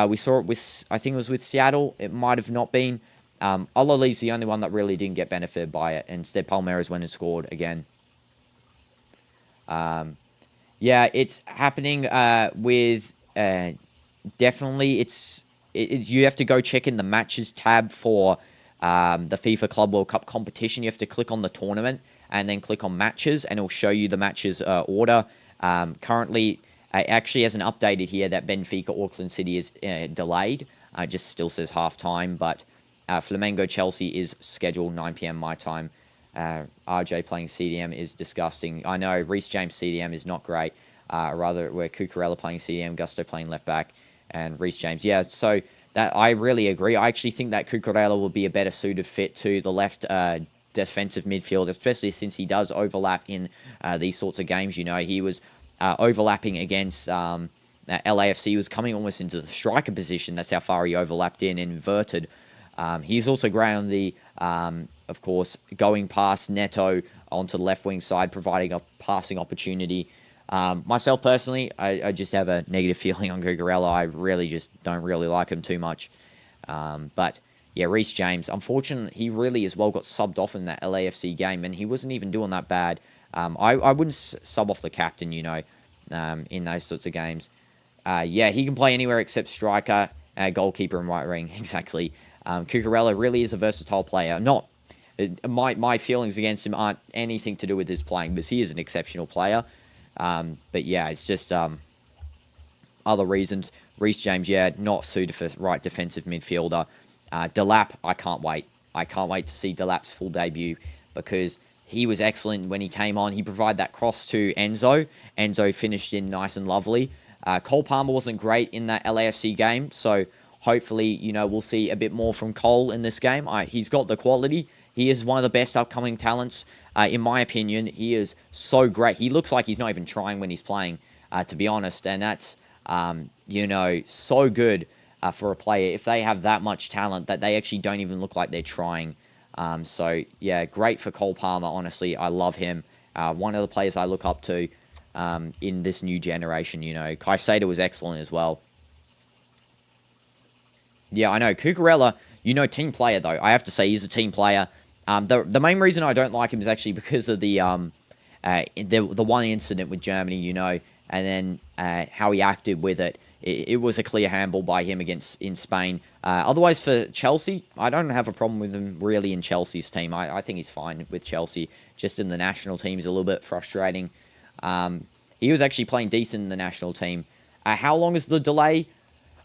We saw it with, I think it was with Seattle. It might have not been. Ololi's the only one that really didn't get benefited by it. Instead, Palmeiras went and scored again. Yeah, it's happening with definitely. You have to go check in the matches tab for the FIFA Club World Cup competition. You have to click on the tournament and then click on matches, and it'll show you the matches order. Currently, it actually hasn't updated here that Benfica Auckland City is delayed. It just still says half time, but Flamengo Chelsea is scheduled 9 p.m. my time. RJ playing CDM is disgusting. I know Reece James CDM is not great. Rather, we're Cucurella playing CDM, Gusto playing left back, and Reece James. Yeah, so that I really agree. I actually think that Cucurella will be a better suited fit to the left defensive midfield, especially since he does overlap in these sorts of games. He was overlapping against LAFC. He was coming almost into the striker position. That's how far he overlapped in and inverted. He's also great on the, of course, going past Neto onto the left wing side, providing a passing opportunity. Myself personally, I just have a negative feeling on Cucurella. I really just don't really like him too much. But yeah, Reece James, unfortunately, he really as well got subbed off in that LAFC game, and he wasn't even doing that bad. I wouldn't sub off the captain, in those sorts of games. Yeah, he can play anywhere except striker, goalkeeper, and right wing. Exactly. Cucurella really is a versatile player. My feelings against him aren't anything to do with his playing, because he is an exceptional player. But yeah, it's just other reasons. Reece James, yeah, not suited for right defensive midfielder. Delap, I can't wait. I can't wait to see Delap's full debut, because he was excellent when he came on. He provided that cross to Enzo. Enzo finished in nice and lovely. Cole Palmer wasn't great in that LAFC game, so hopefully, we'll see a bit more from Cole in this game. He's got the quality. He is one of the best upcoming talents, in my opinion. He is so great. He looks like he's not even trying when he's playing, to be honest, and that's, so good for a player if they have that much talent that they actually don't even look like they're trying. So, yeah, great for Cole Palmer, honestly. I love him. One of the players I look up to in this new generation, Caicedo was excellent as well. Yeah, I know. Cucurella, team player, though. I have to say he's a team player. The main reason I don't like him is actually because of the one incident with Germany, and then how he acted with it. It was a clear handball by him in Spain. Otherwise, for Chelsea, I don't have a problem with him really in Chelsea's team. I think he's fine with Chelsea. Just in the national team is a little bit frustrating. He was actually playing decent in the national team. How long is the delay?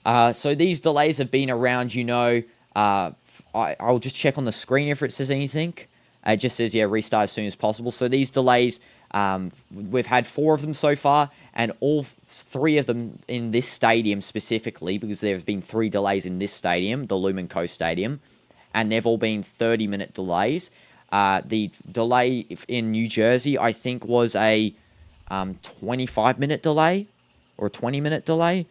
So these delays have been around, I'll just check on the screen if it says anything. It just says, restart as soon as possible. So these delays, we've had 4 of them so far, and all 3 of them in this stadium specifically, because there's been 3 delays in this stadium, the Lumen Coast Stadium, and they've all been 30-minute delays. The delay in New Jersey, I think, was a 25-minute delay or a 20-minute delay.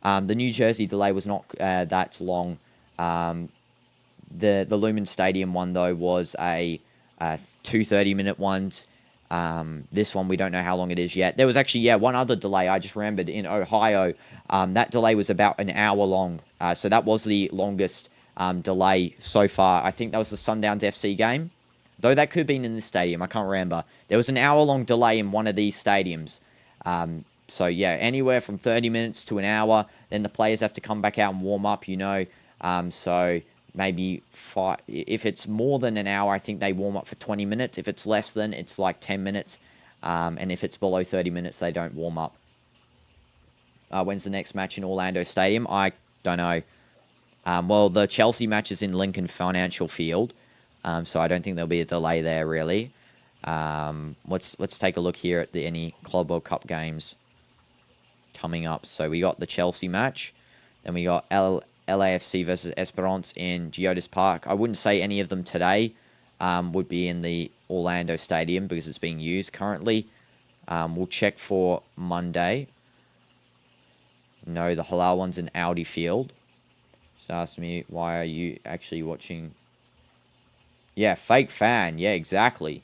The New Jersey delay was not that long. The Lumen Stadium one, though, was a 2 30-minute ones. This one, we don't know how long it is yet. There was actually, yeah, one other delay. I just remembered in Ohio. That delay was about an hour long. So that was the longest delay so far. I think that was the Sundowns FC game. Though that could have been in this stadium. I can't remember. There was an hour-long delay in one of these stadiums. So, yeah, anywhere from 30 minutes to an hour. Then the players have to come back out and warm up, you know. So maybe if it's more than an hour, I think they warm up for 20 minutes. If it's less than, it's like 10 minutes. And if it's below 30 minutes, they don't warm up. When's the next match in Orlando Stadium? I don't know. Well, the Chelsea match is in Lincoln Financial Field. So I don't think there'll be a delay there, really. Let's take a look here at any Club World Cup games coming up. So we got the Chelsea match. Then we got LAFC versus Esperance in Geodis Park. I wouldn't say any of them today would be in the Orlando Stadium because it's being used currently. We'll check for Monday. No, the Halal one's in Audi Field. Just asked me, why are you actually watching? Yeah, fake fan. Yeah, exactly.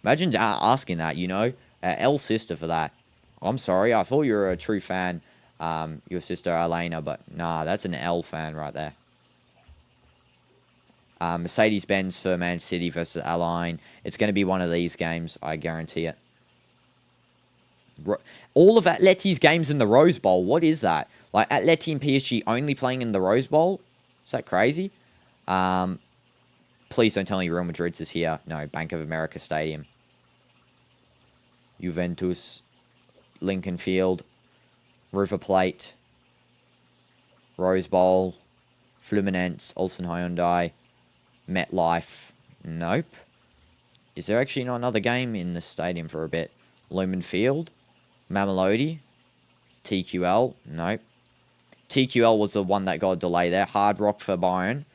Imagine asking that, you know. L sister for that. I'm sorry, I thought you were a true fan. Your sister Elena, but nah, that's an L fan right there. Mercedes-Benz for Man City versus Align. It's going to be one of these games, I guarantee it. All of Atleti's games in the Rose Bowl, what is that? Like, Atleti and PSG only playing in the Rose Bowl? Is that crazy? Please don't tell me Real Madrid's is here. No, Bank of America Stadium. Juventus, Lincoln Field, River Plate, Rose Bowl, Fluminense, Ulsan Hyundai, MetLife. Nope. Is there actually not another game in the stadium for a bit? Lumen Field, Mamelodi, TQL. Nope. TQL was the one that got a delay there. Hard Rock for Bayern.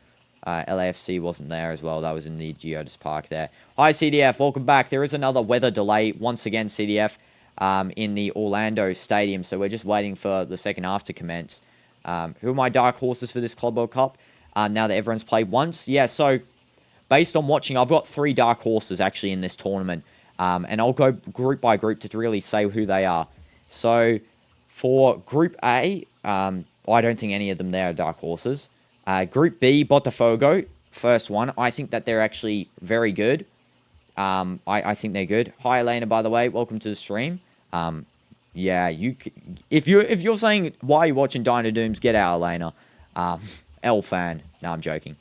LAFC wasn't there as well. That was in the Geodis Park there. Hi, CDF. Welcome back. There is another weather delay, once again, CDF, in the Orlando Stadium. So we're just waiting for the second half to commence. Who are my dark horses for this Club World Cup? Now that everyone's played once? Yeah, so based on watching, I've got 3 dark horses actually in this tournament. And I'll go group by group to really say who they are. So for Group A, I don't think any of them there are dark horses. Group B, Botafogo, first one. I think that they're actually very good. I think they're good. Hi, Elena, by the way. Welcome to the stream. Yeah, if you're saying why are you watching DinoDoomz, get out, Elena. L fan. No, I'm joking.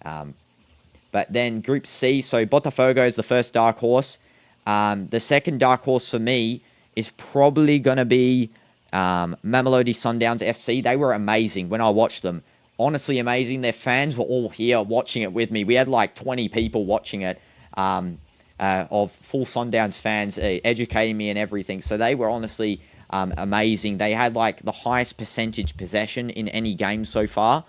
But then Group C, so Botafogo is the first dark horse. The second dark horse for me is probably going to be Mamelodi Sundowns FC. They were amazing when I watched them. Honestly amazing. Their fans were all here watching it with me. We had like 20 people watching it of full Sundowns fans educating me and everything. So they were honestly amazing. They had like the highest percentage possession in any game so far.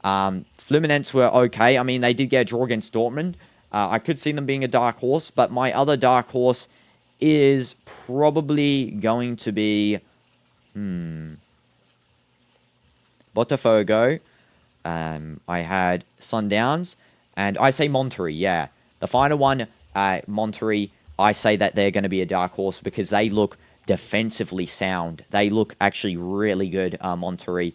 Fluminense were okay. I mean, they did get a draw against Dortmund. I could see them being a dark horse, but my other dark horse is probably going to be Botafogo. I had Sundowns, and I say Monterrey, yeah. The final one, Monterrey, I say that they're going to be a dark horse because they look defensively sound. They look actually really good, Monterrey.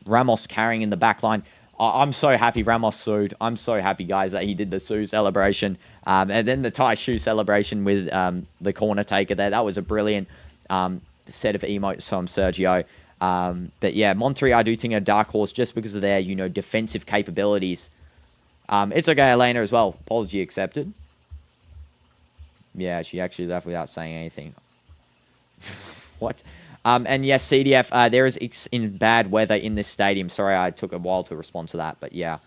Ramos carrying in the back line. I'm so happy Ramos sued. I'm so happy, guys, that he did the Sue celebration. And then the Tai Shoe celebration with the corner taker there. That was a brilliant set of emotes from Sergio. But yeah, Monterrey, I do think a dark horse just because of their, defensive capabilities. It's okay, Elena, as well. Apology accepted. Yeah, she actually left without saying anything. What? And yes, CDF, there is in bad weather in this stadium. Sorry, I took a while to respond to that, but yeah.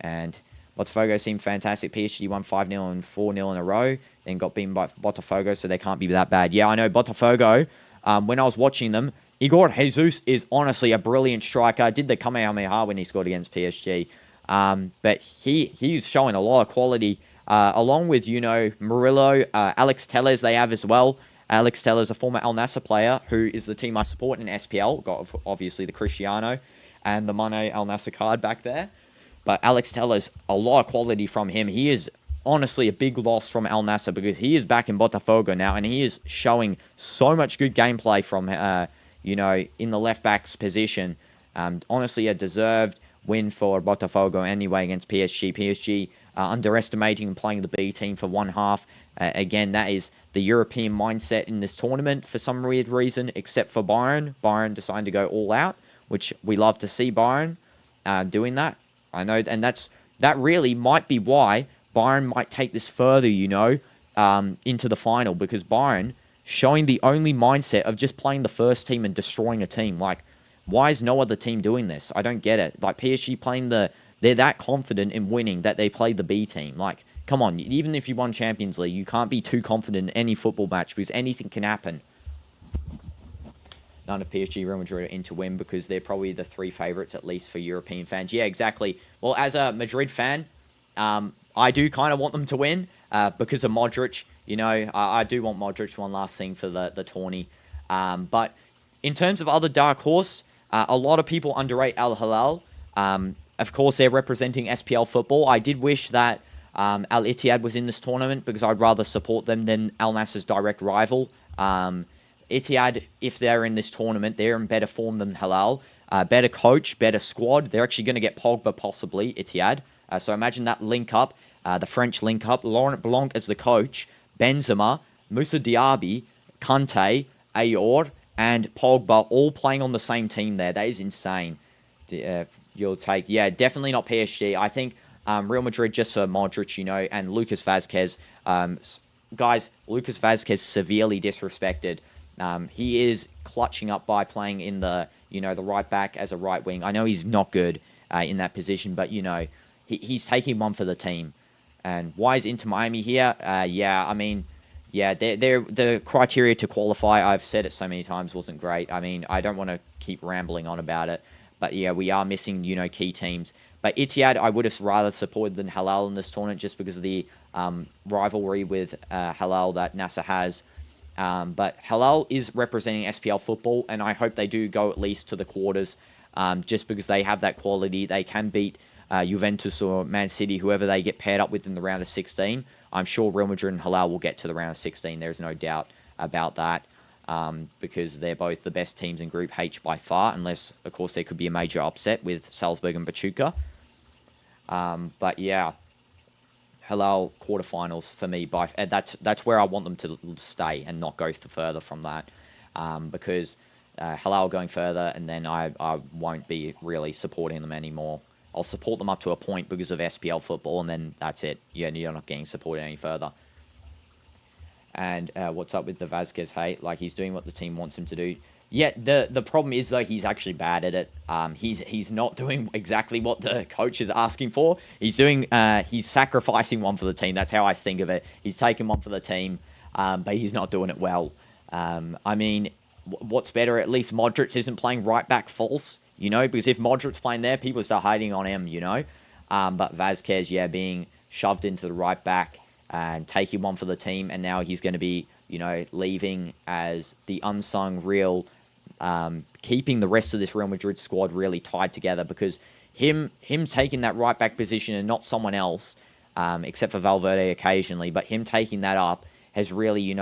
And Botafogo seemed fantastic. PSG won 5-0 and 4-0 in a row, then got beaten by Botafogo, so they can't be that bad. Yeah, I know Botafogo, when I was watching them, Igor Jesus is honestly a brilliant striker. Did the Kamehameha when he scored against PSG. But he's showing a lot of quality, along with, Murillo, Alex Telles they have as well. Alex Telles, a former Al Nassr player, who is the team I support in SPL. Got, obviously, the Cristiano and the Mane Al Nassr card back there. But Alex Telles, a lot of quality from him. He is honestly a big loss from Al Nassr because he is back in Botafogo now, and he is showing so much good gameplay from, in the left-back's position. Honestly, a deserved win for Botafogo anyway against PSG. PSG underestimating and playing the B team for one half. Again, that is the European mindset in this tournament for some weird reason, except for Bayern. Bayern deciding to go all out, which we love to see Bayern doing that. I know, and that really might be why Bayern might take this further, into the final, because Bayern showing the only mindset of just playing the first team and destroying a team. Like, why is no other team doing this? I don't get it. Like, PSG playing they're that confident in winning that they play the B team. Like, come on, even if you won Champions League, you can't be too confident in any football match because anything can happen. None of PSG, Real Madrid are in to win because they're probably the three favourites, at least for European fans. Yeah, exactly. Well, as a Madrid fan, I do kind of want them to win because of Modric. I do want Modric one last thing for the tourney. But in terms of other dark horse, a lot of people underrate Al Hilal. Of course, they're representing SPL football. I did wish that Al Ittihad was in this tournament because I'd rather support them than Al Nassr's direct rival. Ittihad, if they're in this tournament, they're in better form than Hilal. Better coach, better squad. They're actually going to get Pogba, possibly, Ittihad. So imagine that link up, the French link up. Laurent Blanc as the coach, Benzema, Moussa Diaby, Kante, Ayor, and Pogba all playing on the same team there. That is insane. You'll take, definitely not PSG. I think Real Madrid just for Modric, and Lucas Vazquez. Guys, Lucas Vazquez severely disrespected. He is clutching up by playing in the right back as a right wing. I know he's not good in that position, but he's taking one for the team. And why is Inter Miami here? The criteria to qualify, I've said it so many times, wasn't great. I mean, I don't want to keep rambling on about it. But yeah, we are missing, key teams. But Ittihad, I would have rather supported than Hilal in this tournament just because of the rivalry with Hilal that Nassr has. But Hilal is representing SPL football, and I hope they do go at least to the quarters just because they have that quality. They can beat Juventus or Man City, whoever they get paired up with in the round of 16. I'm sure Real Madrid and Hilal will get to the round of 16. There's no doubt about that. Because they're both the best teams in Group H by far, unless, of course, there could be a major upset with Salzburg and Pachuca. But yeah, Hilal quarterfinals for me. That's where I want them to stay and not go further from that. Because Hilal going further, and then I won't be really supporting them anymore. I'll support them up to a point because of SPL football, and then that's it. Yeah, you're not getting supported any further. And what's up with the Vazquez hate? Like, he's doing what the team wants him to do. Yeah, the problem is, though, he's actually bad at it. He's not doing exactly what the coach is asking for. He's sacrificing one for the team. That's how I think of it. He's taking one for the team, but he's not doing it well. I mean, what's better? At least Modric isn't playing right back false, because if Modric's playing there, people start hating on him, But Vazquez, being shoved into the right back and taking one for the team, and now he's going to be, leaving as the unsung real, keeping the rest of this Real Madrid squad really tied together, because him taking that right back position and not someone else, except for Valverde occasionally, but him taking that up has really,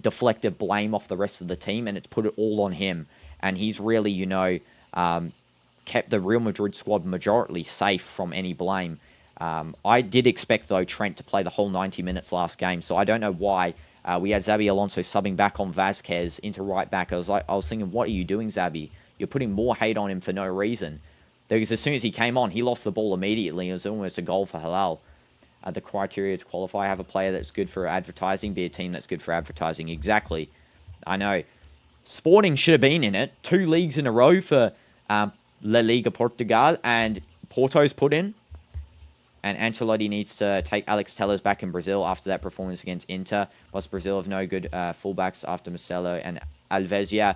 deflected blame off the rest of the team, and it's put it all on him, and he's really, kept the Real Madrid squad majority safe from any blame. I did expect, though, Trent to play the whole 90 minutes last game, so I don't know why. We had Xabi Alonso subbing back on Vazquez into right back. I was thinking, what are you doing, Xabi? You're putting more hate on him for no reason. Because as soon as he came on, he lost the ball immediately. It was almost a goal for Hilal. The criteria to qualify, have a player that's good for advertising, be a team that's good for advertising. Exactly. I know. Sporting should have been in it. 2 leagues in a row for La Liga Portugal, and Porto's put in. And Ancelotti needs to take Alex Telles back in Brazil after that performance against Inter. Plus, Brazil have no good fullbacks after Marcelo and Alves. Yeah.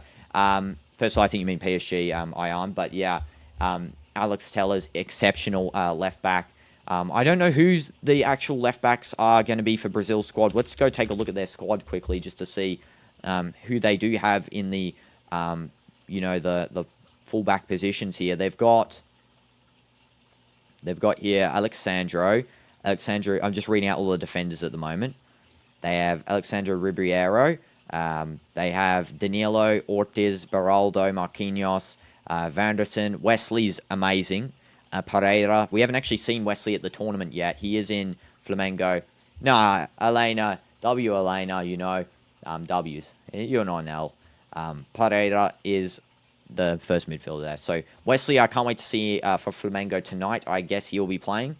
First of all, I think you mean PSG, Ion. But yeah, Alex Telles, exceptional left back. I don't know who's the actual left backs are going to be for Brazil's squad. Let's go take a look at their squad quickly just to see who they do have in the, the fullback positions here. They've got here Alexandro, Alexandre, I'm just reading out all the defenders at the moment. They have Alexandre Ribeiro. They have Danilo, Ortiz, Beraldo, Marquinhos, Vanderson. Wesley's amazing. Pereira. We haven't actually seen Wesley at the tournament yet. He is in Flamengo. Nah, Elena. Elena, you know. W's. You're not an L. Pereira is the first midfielder there. So, Wesley, I can't wait to see for Flamengo tonight. I guess he'll be playing.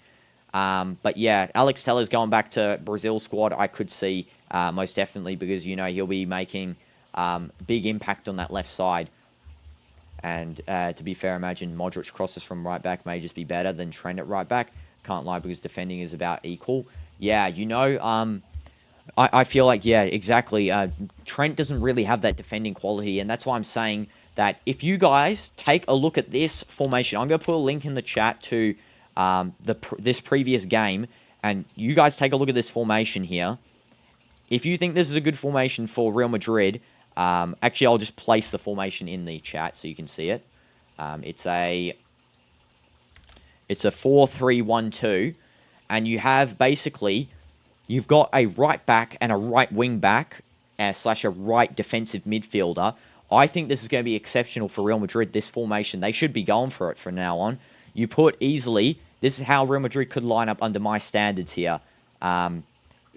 But yeah, Alex Teller's going back to Brazil squad. I could see most definitely because, you know, he'll be making big impact on that left side. And to be fair, imagine Modric crosses from right back may just be better than Trent at right back. Can't lie because defending is about equal. Yeah, you know, I feel like, yeah, exactly. Trent doesn't really have that defending quality. And that's why I'm saying that if you guys take a look at this formation, I'm going to put a link in the chat to this previous game. And you guys take a look at this formation here. If you think this is a good formation for Real Madrid, actually, I'll just place the formation in the chat so you can see it. It's a 4-3-1-2, and you have basically you've got a right back and a right wing back slash a right defensive midfielder. I think this is going to be exceptional for Real Madrid. This formation, they should be going for it from now on. You put easily. This is how Real Madrid could line up under my standards here.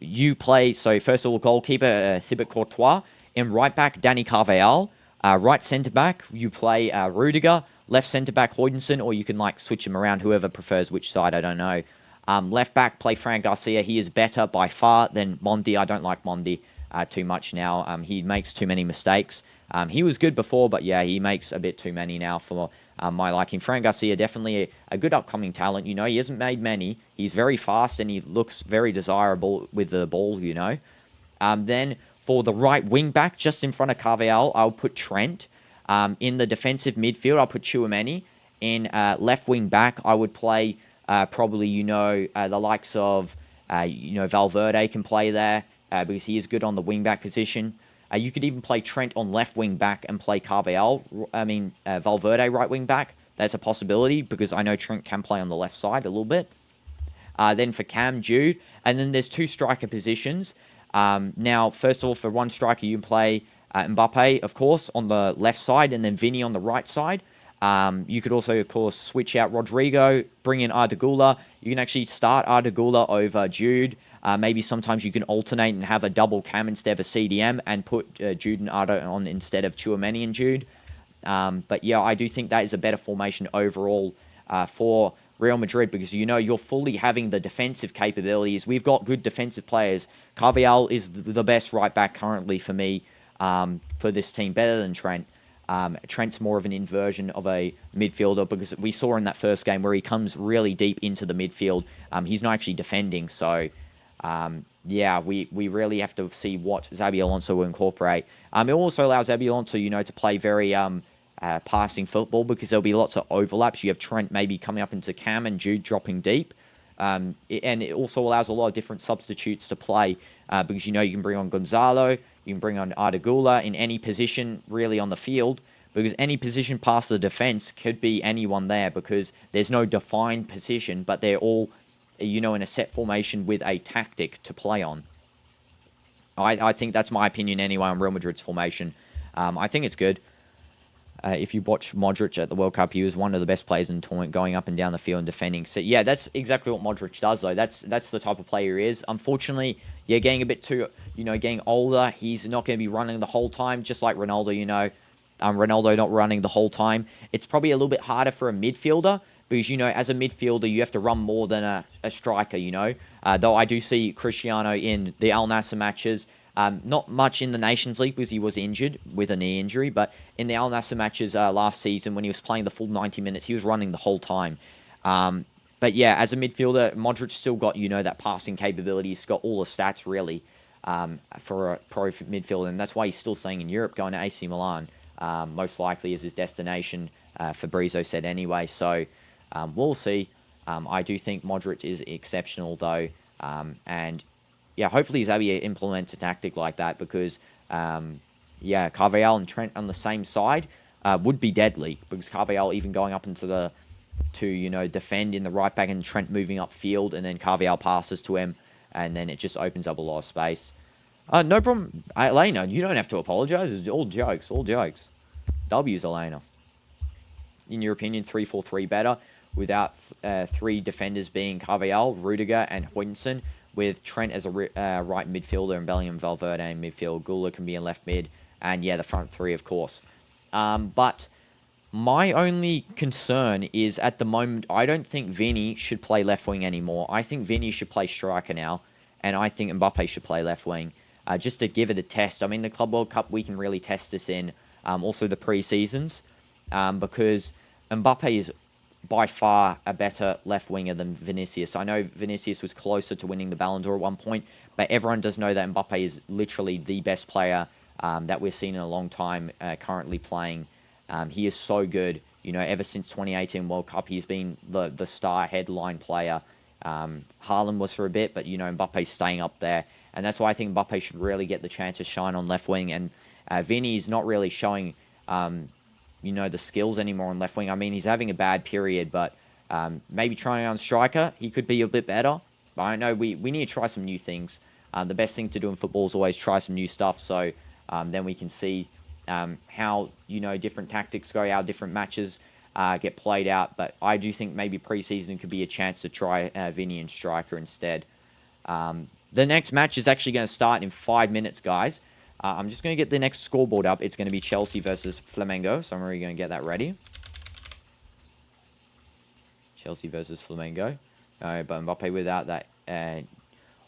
You play so first of all, goalkeeper Thibaut Courtois. In right back, Danny Carvajal. Right centre back, you play Rudiger. Left centre back, Højbjerg, or you can like switch them around, whoever prefers which side, I don't know. Left back, play Fran Garcia. He is better by far than Mondi. I don't like Mondi too much now. He makes too many mistakes. He was good before, but yeah, he makes a bit too many now for my liking. Fran Garcia, definitely a good upcoming talent. You know, he hasn't made many. He's very fast and he looks very desirable with the ball, you know. Then for the right wing back, just in front of Carvajal, I'll put Trent. In the defensive midfield, I'll put Tchouaméni. In left wing back, I would play probably, you know, the likes of, you know, Valverde can play there because he is good on the wing back position. You could even play Trent on left wing back and play Valverde right wing back. That's a possibility because I know Trent can play on the left side a little bit. Then for Cam, Jude. And then there's two striker positions. Now, first of all, for one striker, you can play Mbappe, of course, on the left side, and then Vinny on the right side. You could also, of course, switch out Rodrigo, bring in Arda Güler. You can actually start Arda Güler over Jude. Maybe sometimes you can alternate and have a double cam instead of a CDM and put Jude and Arda on instead of Tchouaméni and Jude. But yeah, I do think that is a better formation overall for Real Madrid because, you know, you're fully having the defensive capabilities. We've got good defensive players. Carvajal is the best right back currently for me for this team, better than Trent. Trent's more of an inversion of a midfielder because we saw in that first game where he comes really deep into the midfield. He's not actually defending, so yeah, we really have to see what Xabi Alonso will incorporate. It also allows Xabi Alonso, you know, to play very passing football because there'll be lots of overlaps. You have Trent maybe coming up into Cam and Jude dropping deep. And it also allows a lot of different substitutes to play because, you know, you can bring on Gonzalo, you can bring on Arda Güler in any position really on the field because any position past the defense could be anyone there because there's no defined position, but they're all, you know, in a set formation with a tactic to play on. I think that's my opinion anyway on Real Madrid's formation. I think it's good. If you watch Modric at the World Cup, he was one of the best players in the tournament, going up and down the field and defending. So yeah, that's exactly what Modric does, though. That's the type of player he is. Unfortunately, yeah, getting a bit too, you know, getting older, he's not going to be running the whole time, just like Ronaldo, you know. Ronaldo not running the whole time. It's probably a little bit harder for a midfielder because, you know, as a midfielder, you have to run more than a striker, you know. Though I do see Cristiano in the Al Nassr matches. Not much in the Nations League because he was injured with a knee injury, but in the Al Nassr matches last season when he was playing the full 90 minutes, he was running the whole time. But yeah, as a midfielder, Modric still got, you know, that passing capability. He's got all the stats really for a pro midfielder, and that's why he's still staying in Europe, going to AC Milan. Most likely is his destination, Fabrizio said anyway. So we'll see. I do think Modric is exceptional though, and yeah, hopefully Xabi implements a tactic like that because, yeah, Carvajal and Trent on the same side would be deadly because Carvajal even going up into the defend in the right back, and Trent moving upfield, and then Carvial passes to him, and then it just opens up a lot of space. No problem, Elena. You don't have to apologize. It's all jokes, all jokes. W's, Elena. In your opinion, 3-4-3 better without 3 defenders being Carvial, Rudiger, and Hoytensen, with Trent as a right midfielder and Bellingham, Valverde in midfield. Gula can be in left mid, and yeah, the front 3, of course. But my only concern is at the moment, I don't think Vinny should play left wing anymore. I think Vinny should play striker now, and I think Mbappe should play left wing. Just to give it a test. I mean, the Club World Cup, we can really test this in. Also the pre-seasons. Because Mbappe is by far a better left winger than Vinicius. I know Vinicius was closer to winning the Ballon d'Or at one point, but everyone does know that Mbappe is literally the best player that we've seen in a long time currently playing. He is so good. Ever since 2018 World Cup, he's been the star headline player. Haaland was for a bit, but, Mbappe's staying up there. And that's why I think Mbappe should really get the chance to shine on left wing. And Vinny's not really showing, the skills anymore on left wing. I mean, he's having a bad period, but maybe trying on striker, he could be a bit better. But I know we need to try some new things. The best thing to do in football is always try some new stuff. So then we can see how, different tactics go, how different matches get played out. But I do think maybe preseason could be a chance to try Vinny and striker instead. The next match is actually going to start in 5 minutes, guys. I'm just going to get the next scoreboard up. It's going to be Chelsea versus Flamengo, so I'm already going to get that ready. Chelsea versus Flamengo. But Mbappe without that. I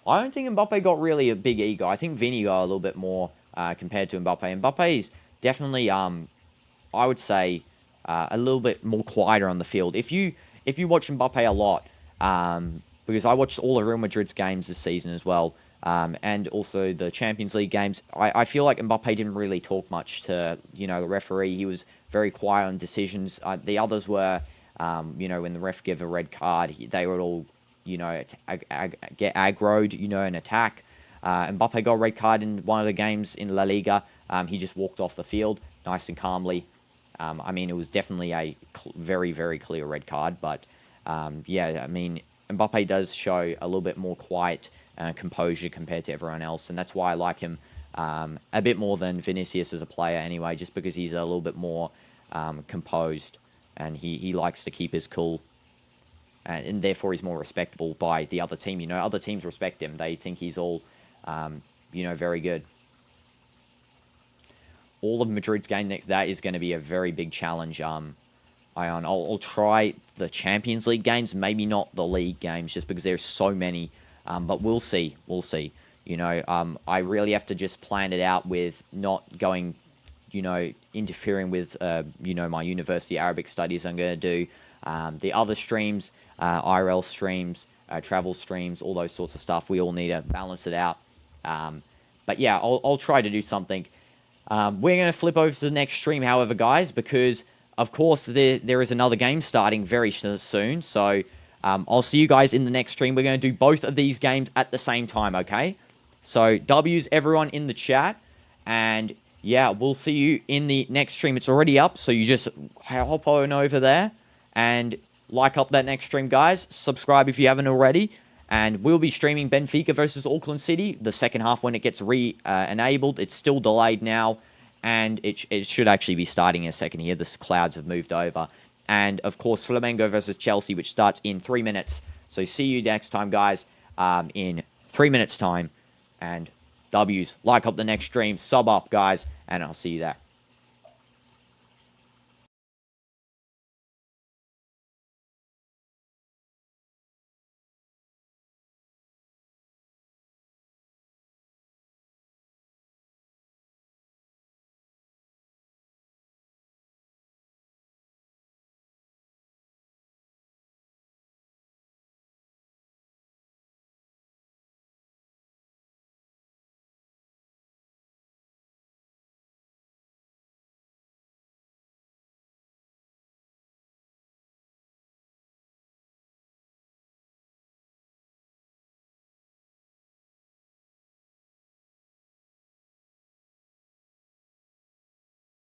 don't think Mbappe got really a big ego. I think Vinny got a little bit more compared to Mbappe. Mbappe is definitely, I would say, a little bit more quieter on the field. If you watch Mbappe a lot, because I watched all of Real Madrid's games this season as well, and also the Champions League games, I feel like Mbappe didn't really talk much to, the referee. He was very quiet on decisions. The others were, when the ref gave a red card, they would all, get aggroed, and attack. Mbappe got a red card in one of the games in La Liga. He just walked off the field nice and calmly. I mean, it was definitely a very, very clear red card, but yeah, I mean, Mbappe does show a little bit more quiet composure compared to everyone else, and that's why I like him a bit more than Vinicius as a player anyway, just because he's a little bit more composed, and he likes to keep his cool, and therefore he's more respectable by the other team. Other teams respect him. They think he's all, very good. All of Madrid's game next, that is going to be a very big challenge. I'll try the Champions League games, maybe not the league games, just because there's so many. But we'll see. We'll see. I really have to just plan it out with not going, interfering with, my university Arabic studies I'm going to do. The other streams, IRL streams, travel streams, all those sorts of stuff. We all need to balance it out. But yeah, I'll try to do something. We're going to flip over to the next stream, however, guys, because of course there is another game starting very soon. So I'll see you guys in the next stream. We're going to do both of these games at the same time, okay? So W's everyone in the chat, and yeah, we'll see you in the next stream. It's already up, so you just hop on over there and like up that next stream, guys. Subscribe if you haven't already. And we'll be streaming Benfica versus Auckland City, the second half when it gets enabled. It's still delayed now, and it should actually be starting in a second here. The clouds have moved over. And, of course, Flamengo versus Chelsea, which starts in 3 minutes. So see you next time, guys, in 3 minutes' time. And W's, like up the next stream, sub up, guys, and I'll see you there.